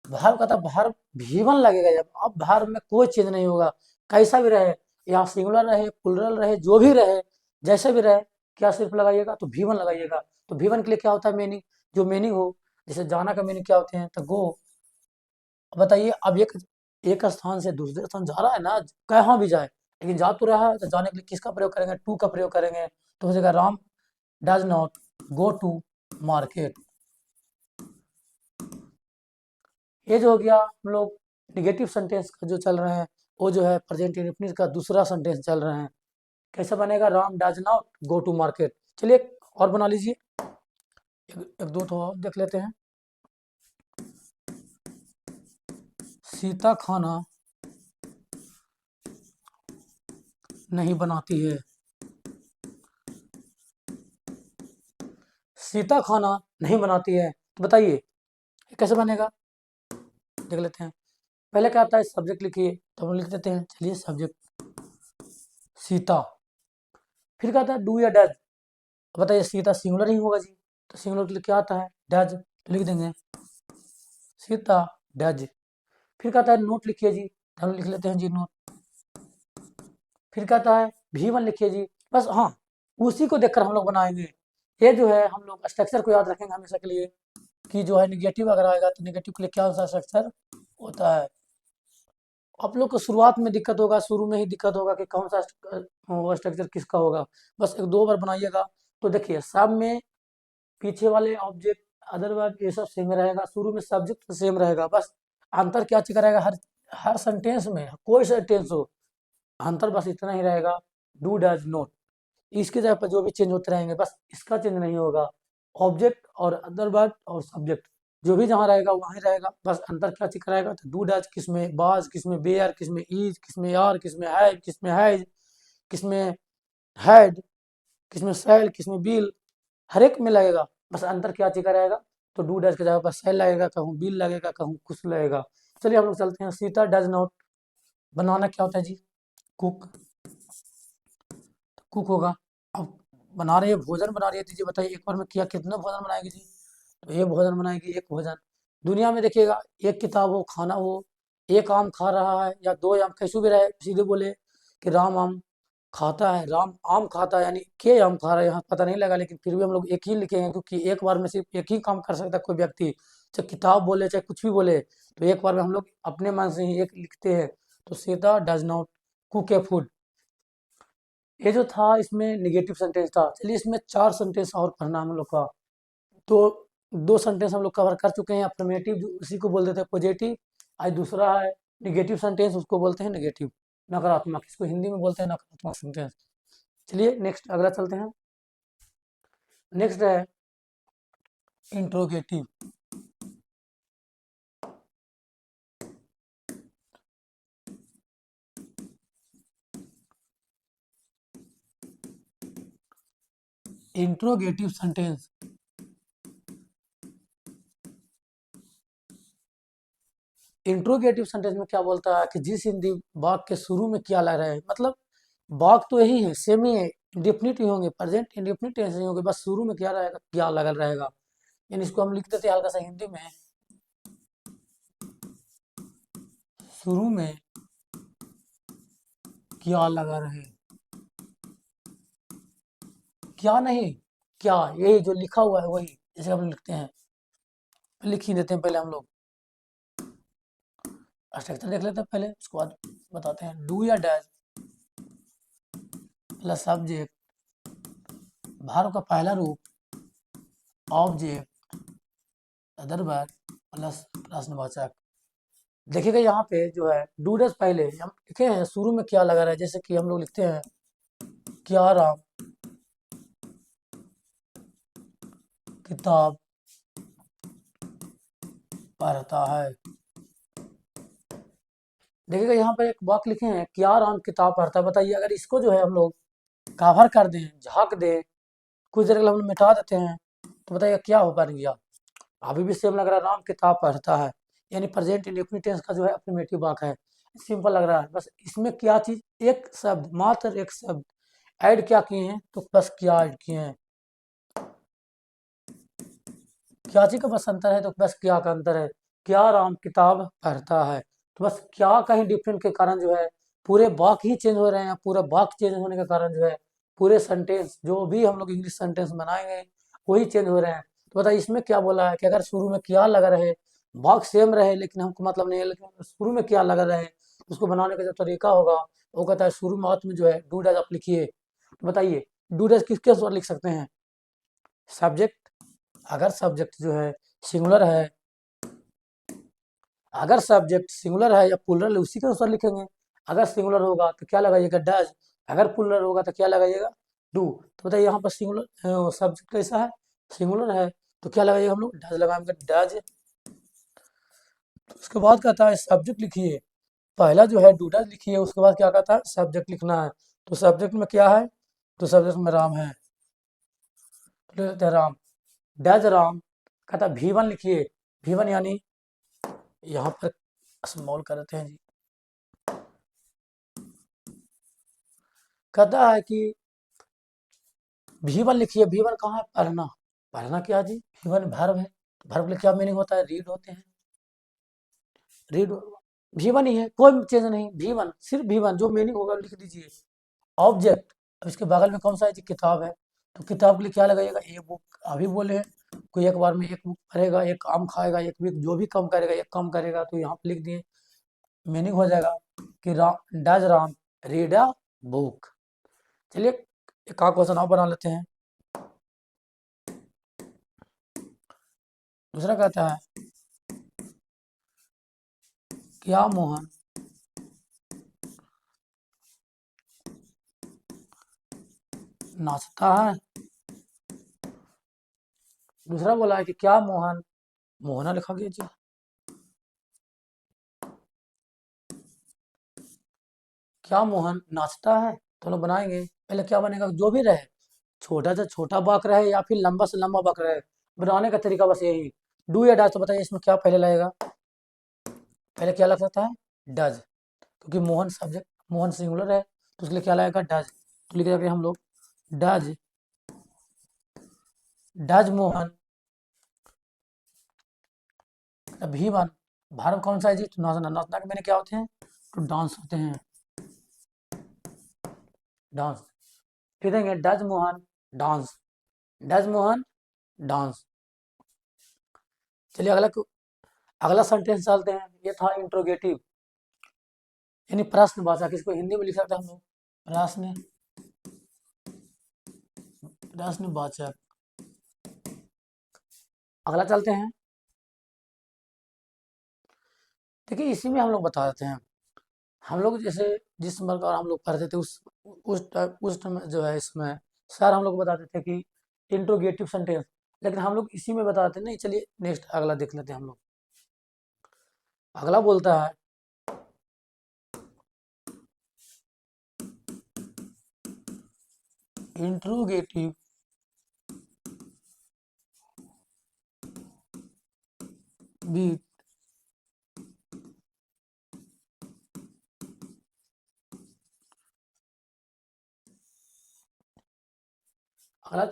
S1: भार का था, भार भी1 लगेगा जब, अब भार में कोई चेंज नहीं होगा, कैसा भी रहे, यहाँ सिंगुलर रहे, प्लुरल रहे, जो भी रहे, जैसे भी रहे, क्या सिर्फ लगाइएगा, तो भी1 लगाइएगा। तो भी1 के लिए क्या होता है, मीनिंग, जो मीनिंग हो, जैसे जाना का मीनिंग क्या होते हैं, तो गो। बताइए अब एक एक स्थान से दूसरे स्थान जा रहा है ना, कहाँ भी जाए, लेकिन जा तो रहा है, तो जाने के लिए किसका प्रयोग करेंगे, टू का प्रयोग करेंगे। तो हो जाएगा Ram does not go to market. ये जो हो गया हम लोग निगेटिव सेंटेंस का जो चल रहे हैं, वो जो है प्रेजेंट इंडेफिनिट का दूसरा सेंटेंस चल रहे हैं। कैसा बनेगा, Ram does not go to market. चलिए एक और बना लीजिए, एक दो तो और देख लेते हैं। सीता खाना नहीं बनाती है, सीता खाना नहीं बनाती है, तो बताइए ये कैसे बनेगा, देख लेते हैं। पहले क्या आता है, सब्जेक्ट लिखिए, तो हम लिख देते हैं, चलिए सब्जेक्ट सीता। फिर क्या आता है, डू या डज। बताइए सीता सिंगुलर ही होगा जी, तो सिंगुलर के लिए क्या आता है, डज, तो लिख देंगे सीता डज। फिर कहता है नोट लिखिए जी, तो हम लिख लेते हैं जी नोट। फिर कहता है भी1 लिखिए जी, बस हाँ, उसी को देखकर हम लोग बनाएंगे। ये जो है हम लोग स्ट्रक्चर को याद रखेंगे हमेशा के लिए, कि जो है निगेटिव अगर आएगा तो निगेटिव के लिए क्या सा स्ट्रक्चर होता है। आप लोग को शुरुआत में दिक्कत होगा, शुरू में ही दिक्कत होगा कि कौन सा स्ट्रक्चर किसका होगा, बस एक दो बार बनाइएगा। तो देखिए सब में पीछे वाले ऑब्जेक्ट अदरवाइज ये सब सेम रहेगा, शुरू में सब्जेक्ट सेम रहेगा, बस अंतर क्या चीज रहेगा, हर हर सेंटेंस में, कोई सेंटेंस हो, अंतर बस इतना ही रहेगा, डू डज नोट। इसके जगह पर जो भी चेंज होते रहेंगे, बस इसका चेंज नहीं होगा, ऑब्जेक्ट और अदर वर्ड और सब्जेक्ट जो भी जहाँ रहेगा वहीं रहेगा, बस अंतर क्या चीज रहेगा, तो डू डज किसमें बाज, किसमें बेयर, किसमें इज, किसमें आर, किसमें है, किसमें हैज, किसमें हैड, किसमें सेल, किसमें बिल, हर एक में लगेगा, बस अंतर क्या चीज का रहेगा, तो डू डज की जगह पर सेल लगेगा, कहूँ बिल लगेगा, कहूँ कुछ लगेगा। चलिए हम लोग चलते हैं, सीता डज नॉट बनाना क्या होता है जी, कुक, कुक होगा। अब बना रही है, भोजन बना रही है, दीजिए बताइए एक बार में किया कितना भोजन बनाएगी जी, तो ये भोजन बनाएगी, एक भोजन। दुनिया में देखिएगा, एक किताब हो, खाना हो, एक आम खा रहा है या दो आम, कैसे भी रहे, सीधे बोले कि राम आम खाता है, राम आम खाता है, यानी के आम खा रहा है, यहाँ पता नहीं लगा, लेकिन फिर भी हम लोग एक ही लिखेंगे, क्योंकि एक बार में सिर्फ एक ही काम कर सकता है कोई व्यक्ति, चाहे किताब बोले चाहे कुछ भी बोले, तो एक बार में हम लोग अपने मन से ही एक लिखते हैं। तो Sita does not cook A food. ये जो था इसमें निगेटिव सेंटेंस था। चलिए इसमें 4 सेंटेंस और पढ़ना हम लोग का। तो 2 सेंटेंस हम लोग कवर कर चुके हैं, अफर्मेटिव जो उसी को बोल देते हैं पॉजिटिव, आज दूसरा है निगेटिव सेंटेंस, उसको बोलते हैं नेगेटिव, नकारात्मक, इसको हिंदी में बोलते हैं नकारात्मक सेंटेंस। चलिए नेक्स्ट अगला चलते हैं। नेक्स्ट है interrogative. Interrogative sentence, interrogative sentence में क्या बोलता है कि जिस हिंदी वाक्य के शुरू में क्या लग रहा है, मतलब वाक्य तो यही है, सेम ही है, इंडेफिनिट ही होंगे, प्रेजेंट इंडेफिनिट टेंस नहीं होंगे, बस शुरू में क्या रहेगा, क्या लगल रहेगा। यानी इसको हम लिख देते हैं हल्का सा हिंदी में, शुरू में क्या लगा रहे, क्या नहीं, क्या, यही जो लिखा हुआ है वही, जैसे हम लिखते हैं, लिख ही देते हैं पहले हम लोग। स्ट्रक्चर देख लेते हैं पहले, उसके बाद बताते हैं। डू या डैश प्लस सब्जेक्ट, भार्ब का पहला रूप ऑब्जेक्ट, अदर वर्ब प्लस प्रश्नवाचक। देखिएगा यहाँ पे जो है डू डैश पहले हम लिखे हैं, शुरू में क्या लगा रहा है, जैसे कि हम लोग लिखते हैं क्या राम किताब पढ़ता है। देखिएगा यहाँ पर एक वाक्य लिखे हैं क्या राम किताब पढ़ता है। बताइए अगर इसको जो है हम लोग कवर कर दें, झाँक दें, कुछ देर के लिए हम लोग मिटा देते हैं, तो बताइए क्या हो पाएगा। अभी भी सेम लग रहा है, राम किताब पढ़ता है, यानी प्रेजेंट इंडेफिनिट टेंस का जो है अफर्मेटिव वाक्य है, सिंपल लग रहा है। बस इसमें क्या चीज, एक शब्द, मात्र एक शब्द ऐड क्या किए हैं, तो बस क्या ऐड किए हैं, क्या चीज का बस अंतर है, तो बस क्या का अंतर है। क्या राम किताब पढ़ता है, तो बस क्या कहीं डिफरेंट के कारण जो है पूरे वाक्य ही चेंज हो रहे हैं। पूरा वाक्य चेंज होने के कारण जो है पूरे सेंटेंस, जो भी हम लोग इंग्लिश सेंटेंस बनाएंगे वही चेंज हो रहे हैं। तो बताइए इसमें क्या बोला है कि अगर शुरू में क्या लगा रहे, वाक्य सेम रहे लेकिन हमको मतलब नहीं है, लेकिन शुरू में क्या लगा रहे, उसको बनाने का जो तरीका होगा वो कहता है शुरुआत में जो है डू डैश आप लिखिए। तो बताइए डू डैश किसके साथ लिख सकते हैं, सब्जेक्ट, अगर सब्जेक्ट जो है सिंगुलर है, अगर सब्जेक्ट सिंगुलर है या प्लूरल है उसी के अनुसार लिखेंगे। अगर सिंगुलर होगा तो क्या लगाइएगा, डज, अगर प्लूरल होगा तो क्या लगाइएगा, डू। तो बताइए यहाँ पर सिंगुलर सब्जेक्ट कैसा है, सिंगुलर है, तो क्या लगाइएगा हम लोग, डज लगाएंगे, डज। उसके बाद कहता है सब्जेक्ट लिखिए, पहला जो है डू डज लिखिए, उसके बाद क्या कहता है सब्जेक्ट लिखना है। तो सब्जेक्ट में क्या है, तो सब्जेक्ट में राम है, तो लिख देते हैं राम, डज राम। कहता है V1 लिखिए, V1 यानी यहाँ पर स्मॉल कर देते हैं जी। कहता है कि V1 लिखिए, V1 कहाँ है, पढ़ना, पढ़ना क्या जी, V1 वर्ब है, वर्ब के लिए क्या मीनिंग होता है, रीड होते हैं, रीड, V1 ही है, कोई चेंज नहीं, V1 सिर्फ V1 जो मीनिंग होगा लिख दीजिए। ऑब्जेक्ट, अब इसके बगल में कौन सा है जी, किताब है, तो किताब के लिए क्या लगाइएगा, ए बुक। अभी बोले हैं कोई एक बार में एक बुक पढ़ेगा, एक आम खाएगा, एक भी जो भी कम करेगा एक कम करेगा, तो यहाँ पे लिख दिए, मीनिंग हो जाएगा कि does Ram read a book. चलिए एक और क्वेश्चन और बना लेते हैं। दूसरा कहता है क्या मोहन नाचता है। दूसरा बोला है कि क्या मोहन, मोहना लिखा गया जी, क्या मोहन नाचता है, तो हम लोग बनाएंगे पहले क्या बनेगा, जो भी रहे, छोटा से छोटा वाक्य रहे या फिर लंबा से लंबा वाक्य रहे, बनाने का तरीका बस यही। डू या डज, तो बताइए इसमें क्या पहले लगेगा, पहले क्या लग सकता है, डज, क्योंकि मोहन सब्जेक्ट, मोहन सिंगुलर है, तो उसके लिए क्या लगेगा, डज। तो लिख देंगे हम लोग does, does Mohan, V1 Bharat कौन सा है जी, तो नाचना, नाचना के मैंने क्या होते हैं, तो डांस होते हैं, डांस। फिर देंगे does Mohan dance, does Mohan dance. चलिए अगला सेंटेंस चलते हैं। ये था इंट्रोगेटिव, यानी प्रश्नवाचक, इसको हिंदी में लिख सकते हैं हम लोग प्रश्न, प्रश्नवाचक। अगला चलते हैं, देखिए इसी में हम लोग बता देते हैं, हम लोग जैसे जिस प्रकार हम लोग पढ़ते थे उस टाइम जो है इसमें सर हम लोग बताते थे कि इंट्रोगेटिव सेंटेंस, लेकिन हम लोग इसी में बताते नहीं। चलिए नेक्स्ट अगला देख लेते हैं हम लोग। अगला बोलता है इंट्रोगेटिव विथ अगला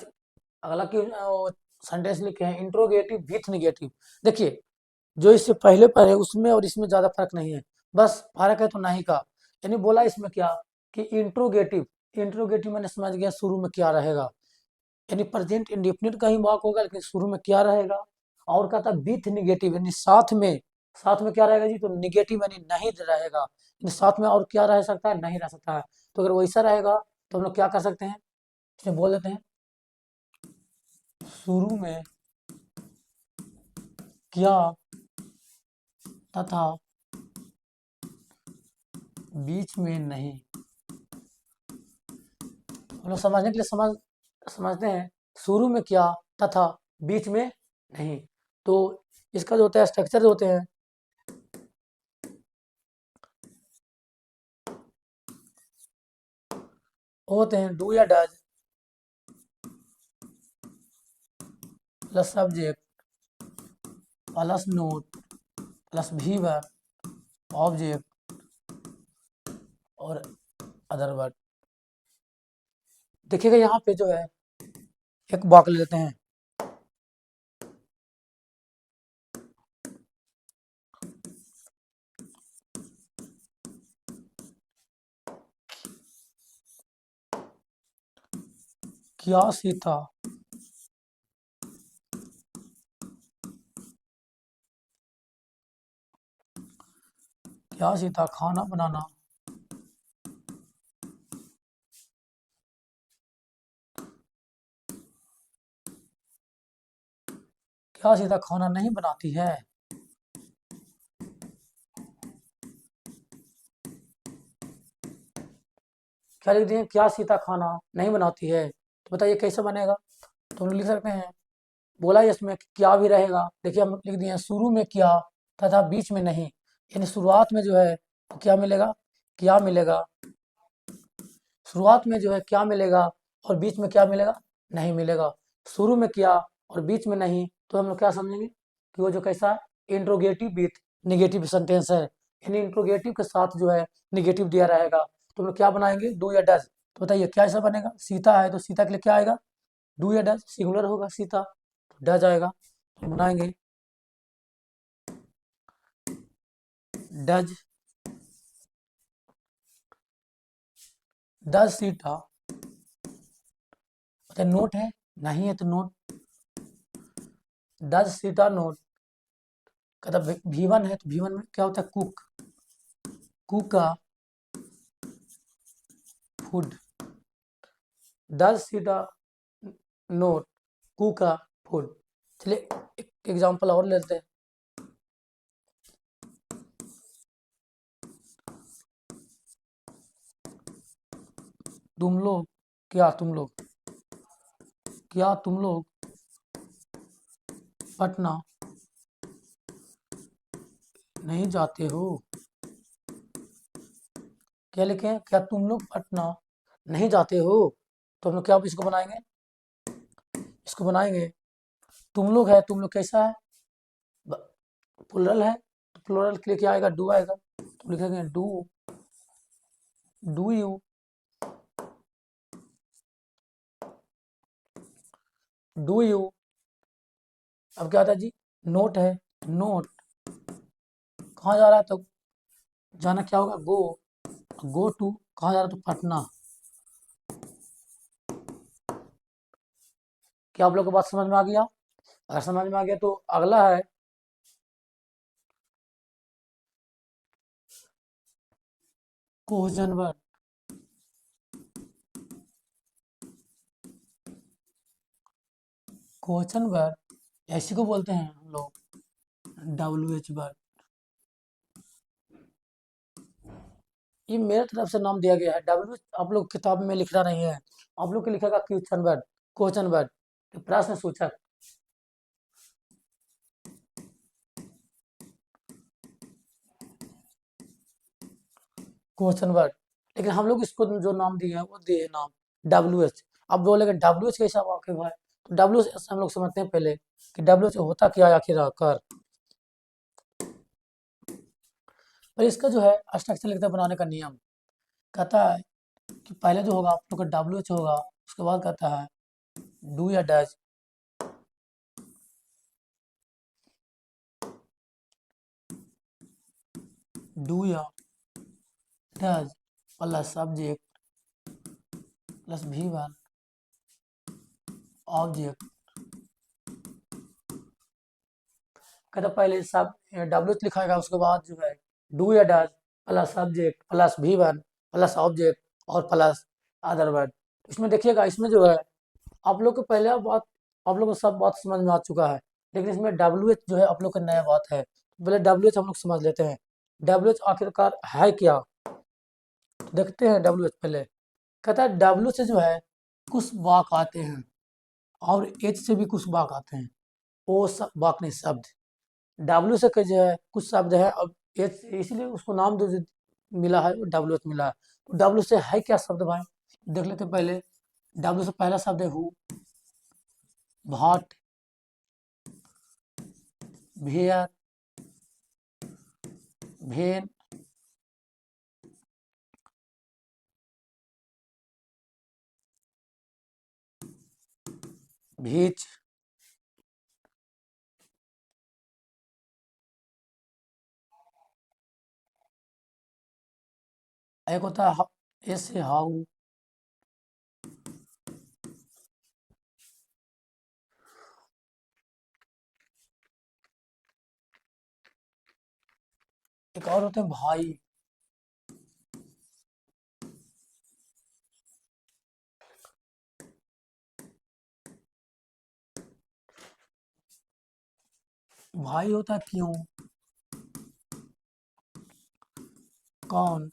S1: अगला क्यों सेंटेंस लिखे हैं इंट्रोगेटिव विथ निगेटिव। देखिए जो इससे पहले पढ़े उसमें और इसमें ज़्यादा फर्क नहीं है, बस फर्क है तो नहीं का, यानी बोला इसमें क्या कि इंट्रोगेटिव, इंट्रोगेटिव मैंने समझ गया शुरू में क्या रहेगा, यानी प्रेजेंट इंडेफिनिट का ही वाक होगा, लेकिन शुरू में क्या रहेगा। और कहता है विथ निगेटिव, यानी साथ में क्या रहेगा जी, तो निगेटिव यानी नहीं रहेगा, यानी साथ में और क्या रह सकता है, नहीं रह सकता है। तो अगर वैसा रहेगा तो हम लोग क्या कर सकते हैं, इसमें बोल देते हैं शुरू में क्या तथा बीच में नहीं। हम लोग समझने के लिए समझते हैं शुरू में क्या तथा बीच में नहीं। तो इसका जो होता है स्ट्रक्चर जो होते हैं, वो होते हैं डू या does plus subject plus not plus verb object और अदर वर्ड। देखिएगा यहाँ पे जो है एक बॉक्स ले लेते हैं, क्या सीता खाना बनाना क्या सीता खाना नहीं बनाती है। क्या लिख दिए, क्या सीता खाना नहीं बनाती है, तो बताइए कैसे बनेगा। तो हम लोग लिख सकते हैं, बोला है इसमें कि क्या भी रहेगा। देखिए हम लिख दिए शुरू में क्या तथा बीच में नहीं, यानी शुरुआत में जो है तो क्या मिलेगा, क्या मिलेगा। शुरुआत में जो है क्या मिलेगा और बीच में क्या मिलेगा, नहीं मिलेगा। शुरू में क्या और बीच में नहीं, तो हम लोग क्या समझेंगे कि वो जो कैसा है इंट्रोगेटिव विथ निगेटिव सेंटेंस है, यानी इंट्रोगेटिव के साथ जो है निगेटिव दिया रहेगा। तो हम लोग क्या बनाएंगे, डू या डज। तो बताइए क्या ऐसा बनेगा, सीता है तो सीता के लिए क्या आएगा, डू या डज, सिंगुलर होगा सीता, तो डज आएगा। तो बनाएंगे डज डज सीता, अच्छा नोट है, नहीं है तो नोट, डज सीता नोट। कहता V1 है तो V1 में क्या होता है, cook, cook a food, does Sita not cook a food. चलिए एक एग्जांपल और लेते हैं, तुम लोग क्या तुम लोग पटना नहीं जाते हो। क्या लिखें, क्या तुम लोग पटना नहीं जाते हो। तो हम लोग क्या इसको बनाएंगे, तुम लोग है, तुम लोग कैसा है, प्लुरल है, तो प्लुरल के लिए क्या आएगा, डू आएगा। तो लिखेंगे डू यू डू यू। अब क्या आता है जी, नोट है, नोट कहाँ जा रहा है, तो जाना क्या होगा, गो टू कहाँ जा रहा है, तो पटना। क्या आप लोग को बात समझ में आ गया। अगर समझ में आ गया तो अगला है क्वेश्चन वर्ड। क्वेश्चन वर्ड ऐसी को बोलते हैं हम लोग WH वर्ड। ये मेरे तरफ से नाम दिया गया है, डब्ल्यू आप लोग किताब में लिखना नहीं है, आप लोग को लिखेगा क्वेश्चन वर्ड, क्वेश्चन वर्ड, प्रश्न सूचक, क्वेश्चन वर्ड। लेकिन हम लोग इसको जो नाम दिए हैं वो दिए हैं नाम WH। अब बोलेगा WH कैसा वाक्य हुआ है, तो WH हम लोग समझते हैं पहले कि WH होता क्या है आखिर आकर। और इसका जो है स्ट्रक्चर लिखता है बनाने का नियम, कहता है कि पहले जो होगा आप लोग का WH होगा, उसके बाद कहता है डू या डज डू या does plus subject plus V1 object. कहता पहले सब डब्ल्यू लिखाएगा, उसके बाद जो है डू या does plus subject plus V1 plus object और प्लस अदर वर्ड। इसमें देखिएगा, इसमें जो है आप लोग को पहले बात, आप लोग को सब बात समझ में आ चुका है, लेकिन इसमें WH जो है आप लोग का नया बात है। पहले WH हम लोग समझ लेते हैं, WH आखिरकार है क्या। देखते हैं WH पहले। कहता है W से जो है कुछ वाक आते हैं और H से भी कुछ वाक आते हैं। वो सब वाक नहीं, शब्द। W से जो है कुछ शब्द है, अब H इसलिए उसको नाम जो मिला है वो WH मिला है। तो W से है क्या शब्द भाई, देख लेते हैं पहले। W से पहला शब्द है हु, भाट, भेयर, भेन, भीच, एक होता है एस से हाउ, एक और होते हैं भाई। भाई होता है क्यों, कौन,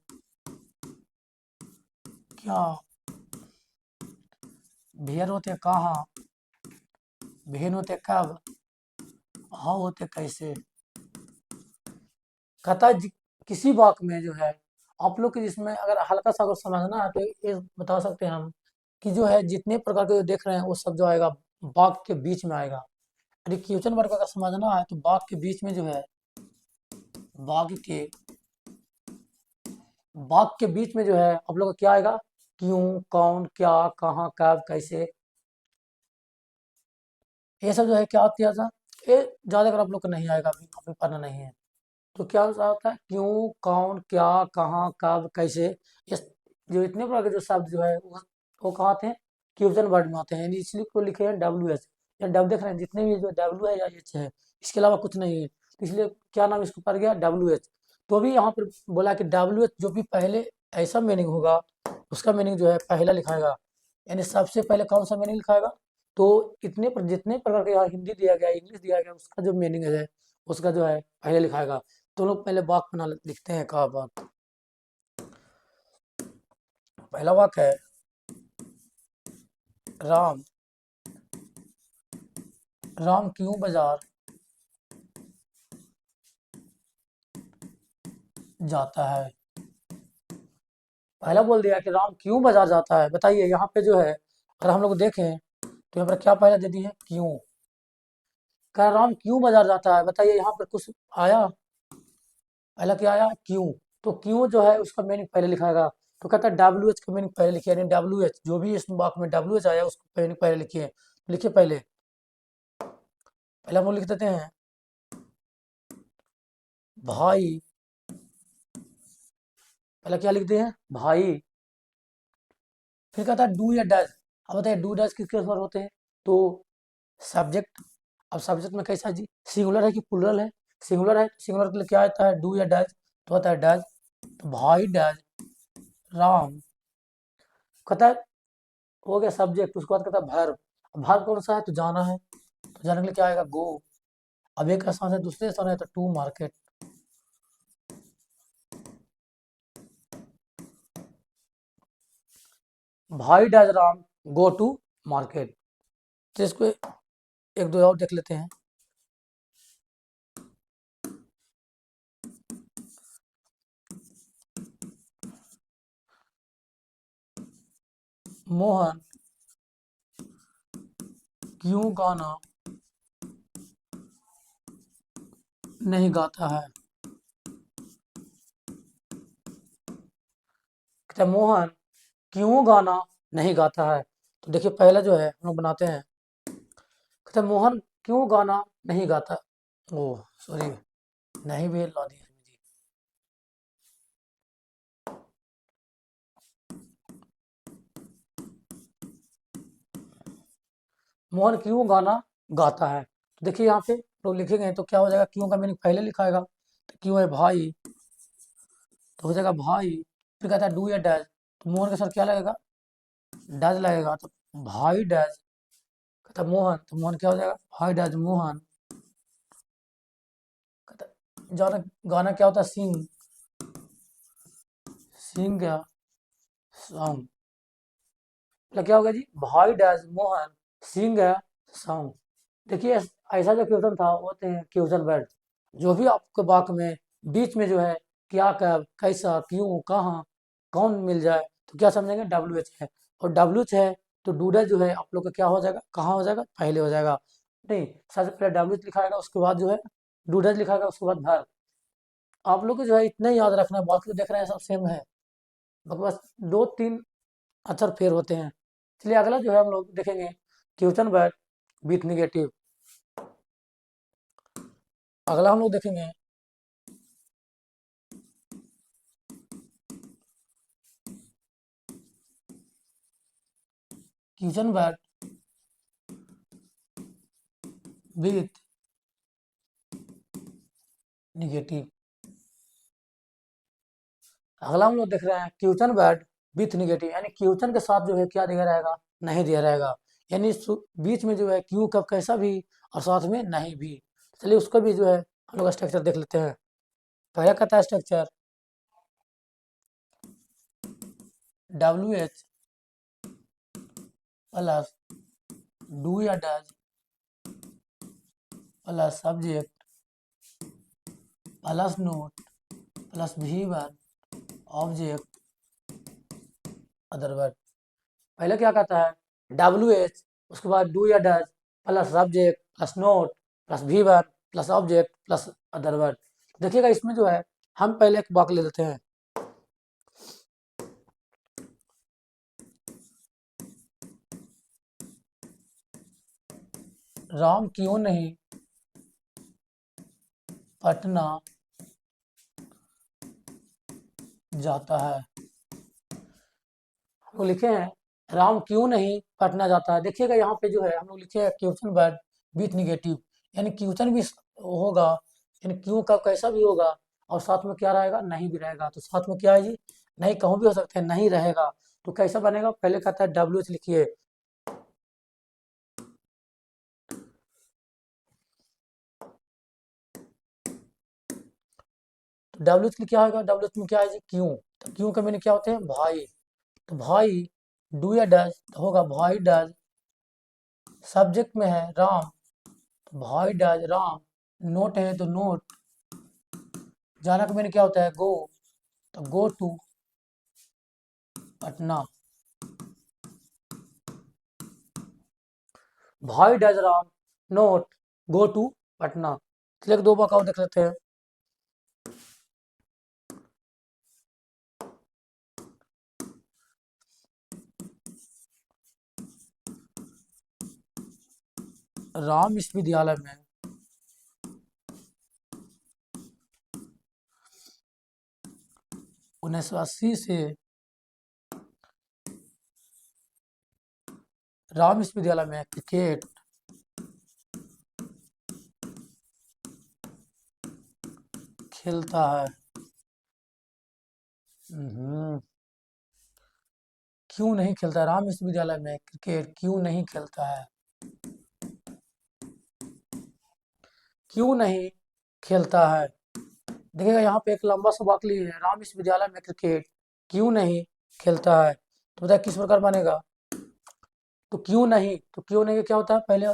S1: क्या। भेयर होते हैं कहाँ, भेन होते हैं कब, हाउ होते हैं कैसे। कहता है किसी वाक में जो है आप लोग के, जिसमें अगर हल्का सा अगर समझना है तो ये बता सकते हैं हम कि जो है जितने प्रकार के जो देख रहे हैं वो सब जो आएगा वाक के बीच में आएगा। यदि क्वेश्चन वर्ग अगर समझना है तो वाक के बीच में जो है, वाक के वाक के बीच में जो है आप लोग का क्या आएगा, क्यों, कौन, क्या, कहाँ, कब, कैसे। ये सब जो है क्या किया था, ये ज्यादा अगर आप लोग को नहीं आएगा, अभी अभी पढ़ना नहीं है तो क्या होता है, क्यों, कौन, क्या, कहाँ, कब, कैसे। ये जो इतने प्रकार के जो शब्द जो है वो कहाँ आते हैं, क्वेश्चन वर्ड में आते हैं, यानी इसलिए को लिखे हैं WH। या डब देख रहे हैं जितने भी जो W है या H है, इसके अलावा कुछ नहीं है, तो इसलिए क्या नाम इसको पड़ गया, WH। तो अभी यहाँ पर बोला कि WH जो भी पहले ऐसा मीनिंग होगा उसका मीनिंग जो है पहला लिखाएगा, यानी सबसे पहले कौन सा मीनिंग लिखाएगा। तो इतने पर जितने प्रकार के यहाँ हिंदी दिया गया, इंग्लिश दिया गया, उसका जो मीनिंग है उसका जो है पहले लिखाएगा। तो लोग पहले वाक बना लिखते हैं, कहा वाक। पहला वाक है राम, राम क्यों बाजार जाता है। पहला बोल दिया कि राम क्यों बाजार जाता है। बताइए यहाँ पे जो है अगर हम लोग देखें तो यहाँ पर क्या पहला दे दी है, क्यों। कह राम क्यों बाजार जाता है, बताइए यहाँ पर कुछ आया, पहला क्या आया, क्यों। तो क्यों जो है उसका मीनिंग पहले लिखाएगा। तो कहता है WH का मीनिंग पहले लिखिए, यानी WH जो भी इस वाक में WH आया उसको मीनिंग पहले लिखिए। लिखिए पहले, पहले हम लोग लिख देते हैं भाई। पहले क्या लिखते हैं, भाई। फिर कहता है डू या डज। अब बताइए डू डज किसके ऊपर होते हैं, तो सब्जेक्ट। अब सब्जेक्ट में कैसा जी, सिंगुलर है कि प्लूरल है, सिंगुलर है, सिंगुलर के लिए क्या आता है, डू या डज। तो होता है डज। तो भाई डज राम। कहता है हो गया सब्जेक्ट, उसके बाद कहता है वर्ब। वर्ब कौन सा है, तो जाना है, तो जाने के लिए क्या आएगा, गो। अब एक स्थान से दूसरे स्थान है तो टू मार्केट। भाई does Ram go to market. तो इसको एक दो और देख लेते हैं। मोहन क्यों गाना नहीं गाता है। कहता है मोहन क्यों गाना नहीं गाता है। तो देखिए पहला जो है हम लोग बनाते हैं, कहता है मोहन क्यों गाना नहीं गाता। ओह सॉरी, नहीं भी ला दिया जी। मोहन क्यों गाना गाता है। तो देखिए यहाँ पे लोग लिखेंगे तो क्या हो जाएगा, क्यों का मीनिंग पहले लिखाएगा, तो क्यों है भाई, तो हो जाएगा भाई। फिर कहता है डू या डैश, तो मोहन के साथ क्या लगेगा, डैश लगेगा, तो भाई डैश। कहता है मोहन, तो मोहन क्या हो जाएगा, भाई डैश मोहन। कहता है गाना, गाना क्या होता है, सिंग, सिंग क्या, सॉन्ग। मतलब क्या होगा जी, भाई डैश मोहन सिंग है सॉन्ग। देखिए ऐसा जो क्वेश्चन था वो होते हैं क्वेश्चन वर्ड, जो भी आपके वाक्य में बीच में जो है क्या, कब, कैसा, क्यों, कहाँ, कौन मिल जाए, तो क्या समझेंगे, डब्ल्यू एच है। और डब्ल्यू एच है तो डूडा जो है आप लोग का क्या हो जाएगा, कहाँ हो जाएगा, पहले हो जाएगा। नहीं, सबसे पहले डब्ल्यू एच लिखाएगा, उसके बाद जो है डूडज लिखाएगा, उसके बाद भर। आप लोग को जो है इतना ही याद रखना है, बाकी तो देख रहे हैं सब सेम है, बस दो तीन अक्षर फेर होते हैं। चलिए अगला जो है हम लोग देखेंगे क्वेश्चन वर्ड विथ निगेटिव। अगला हम लोग देखेंगे क्वेश्चन वर्ड विथ निगेटिव। अगला हम लोग देख रहे हैं क्वेश्चन वर्ड विथ निगेटिव, यानी क्वेश्चन के साथ जो है क्या दिया रहेगा, नहीं दिया रहेगा, यानी बीच में जो है क्यों, कब, कैसा भी, और साथ में नहीं भी। चलिए उसका भी जो है हम लोग स्ट्रक्चर देख लेते हैं। पहला कहता है structure W H plus do या does plus subject plus not plus V one object other word. पहले क्या कहता है डब्ल्यू एच, उसके बाद डू या does plus subject plus not plus V one plus object plus other word. देखिएगा इसमें जो है हम पहले एक वाक्य ले लेते हैं, राम क्यों नहीं पटना जाता है। हम लोग लिखे हैं राम क्यों नहीं पटना जाता है। देखिएगा यहाँ पे जो है हम लोग लिखे हैं क्वेश्चन वर्ड विथ निगेटिव, यानी क्वेश्चन भी होगा, यानी क्यों का कैसा भी होगा, और साथ में क्या रहेगा, नहीं भी रहेगा। तो साथ में क्या है जी, नहीं कहूँ भी हो सकते हैं, नहीं रहेगा। तो कैसा बनेगा, पहले कहता है डब्ल्यू एच लिखिए, तो डब्ल्यू एच क्या होगा, डब्ल्यू एच में क्या है जी, क्यों। तो क्यों का मीनिंग क्या होते हैं, भाई। तो भाई डू या डज तो होगा भाई डज, सब्जेक्ट में है राम, तो भाई डज राम, नोट है तो नोट, जाना का मीनिंग क्या होता है, गो, तो गो टू पटना। भाई does Ram not go to Patna. चलिए एक दो बार और देख लेते हैं। राम विश्वविद्यालय में 1980 से राम विश्वविद्यालय में क्रिकेट खेलता है। हम्म, क्यों नहीं खेलता है, राम विश्वविद्यालय में क्रिकेट क्यों नहीं खेलता है, क्यों नहीं खेलता है। देखिएगा यहाँ पे एक लंबा सा वाक्य है, राम विश्वविद्यालय में क्रिकेट क्यों नहीं खेलता है। तो बताइए किस प्रकार बनेगा, तो क्यों नहीं, तो क्यों नहीं क्या होता है, पहले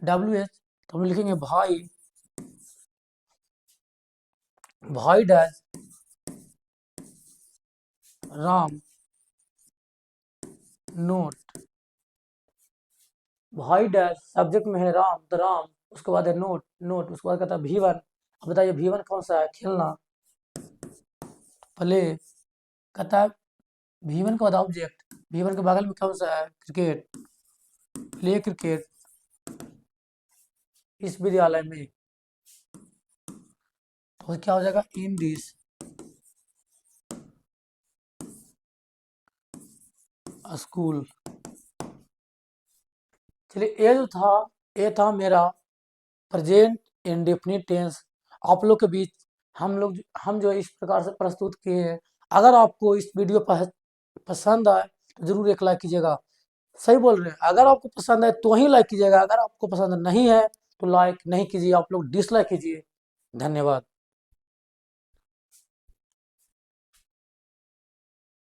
S1: डब्ल्यू एच, तो हम लिखेंगे भाई, भाई डैश राम नोट, भाई डैश सब्जेक्ट में है राम, तो राम, उसके बाद है नोट, नोट उसके बाद कहता है भी वन। अब बताइए भी वन कौन सा है, खेलना, प्ले, कहता है भी वन के बाद ऑब्जेक्ट, भी वन के बगल में कौन सा है, क्रिकेट, प्ले क्रिकेट इस विद्यालय में, तो क्या हो जाएगा, इन दिस स्कूल। चलिए, ये था मेरा प्रेजेंट इंडेफिनिट टेंस आप लोग के बीच। हम जो है इस प्रकार से प्रस्तुत किए हैं। अगर आपको इस वीडियो पसंद आए तो जरूर एक लाइक कीजिएगा। सही बोल रहे हैं, अगर आपको पसंद है तो ही लाइक कीजिएगा, अगर आपको पसंद नहीं है तो लाइक नहीं कीजिए, आप लोग डिसलाइक कीजिए। धन्यवाद।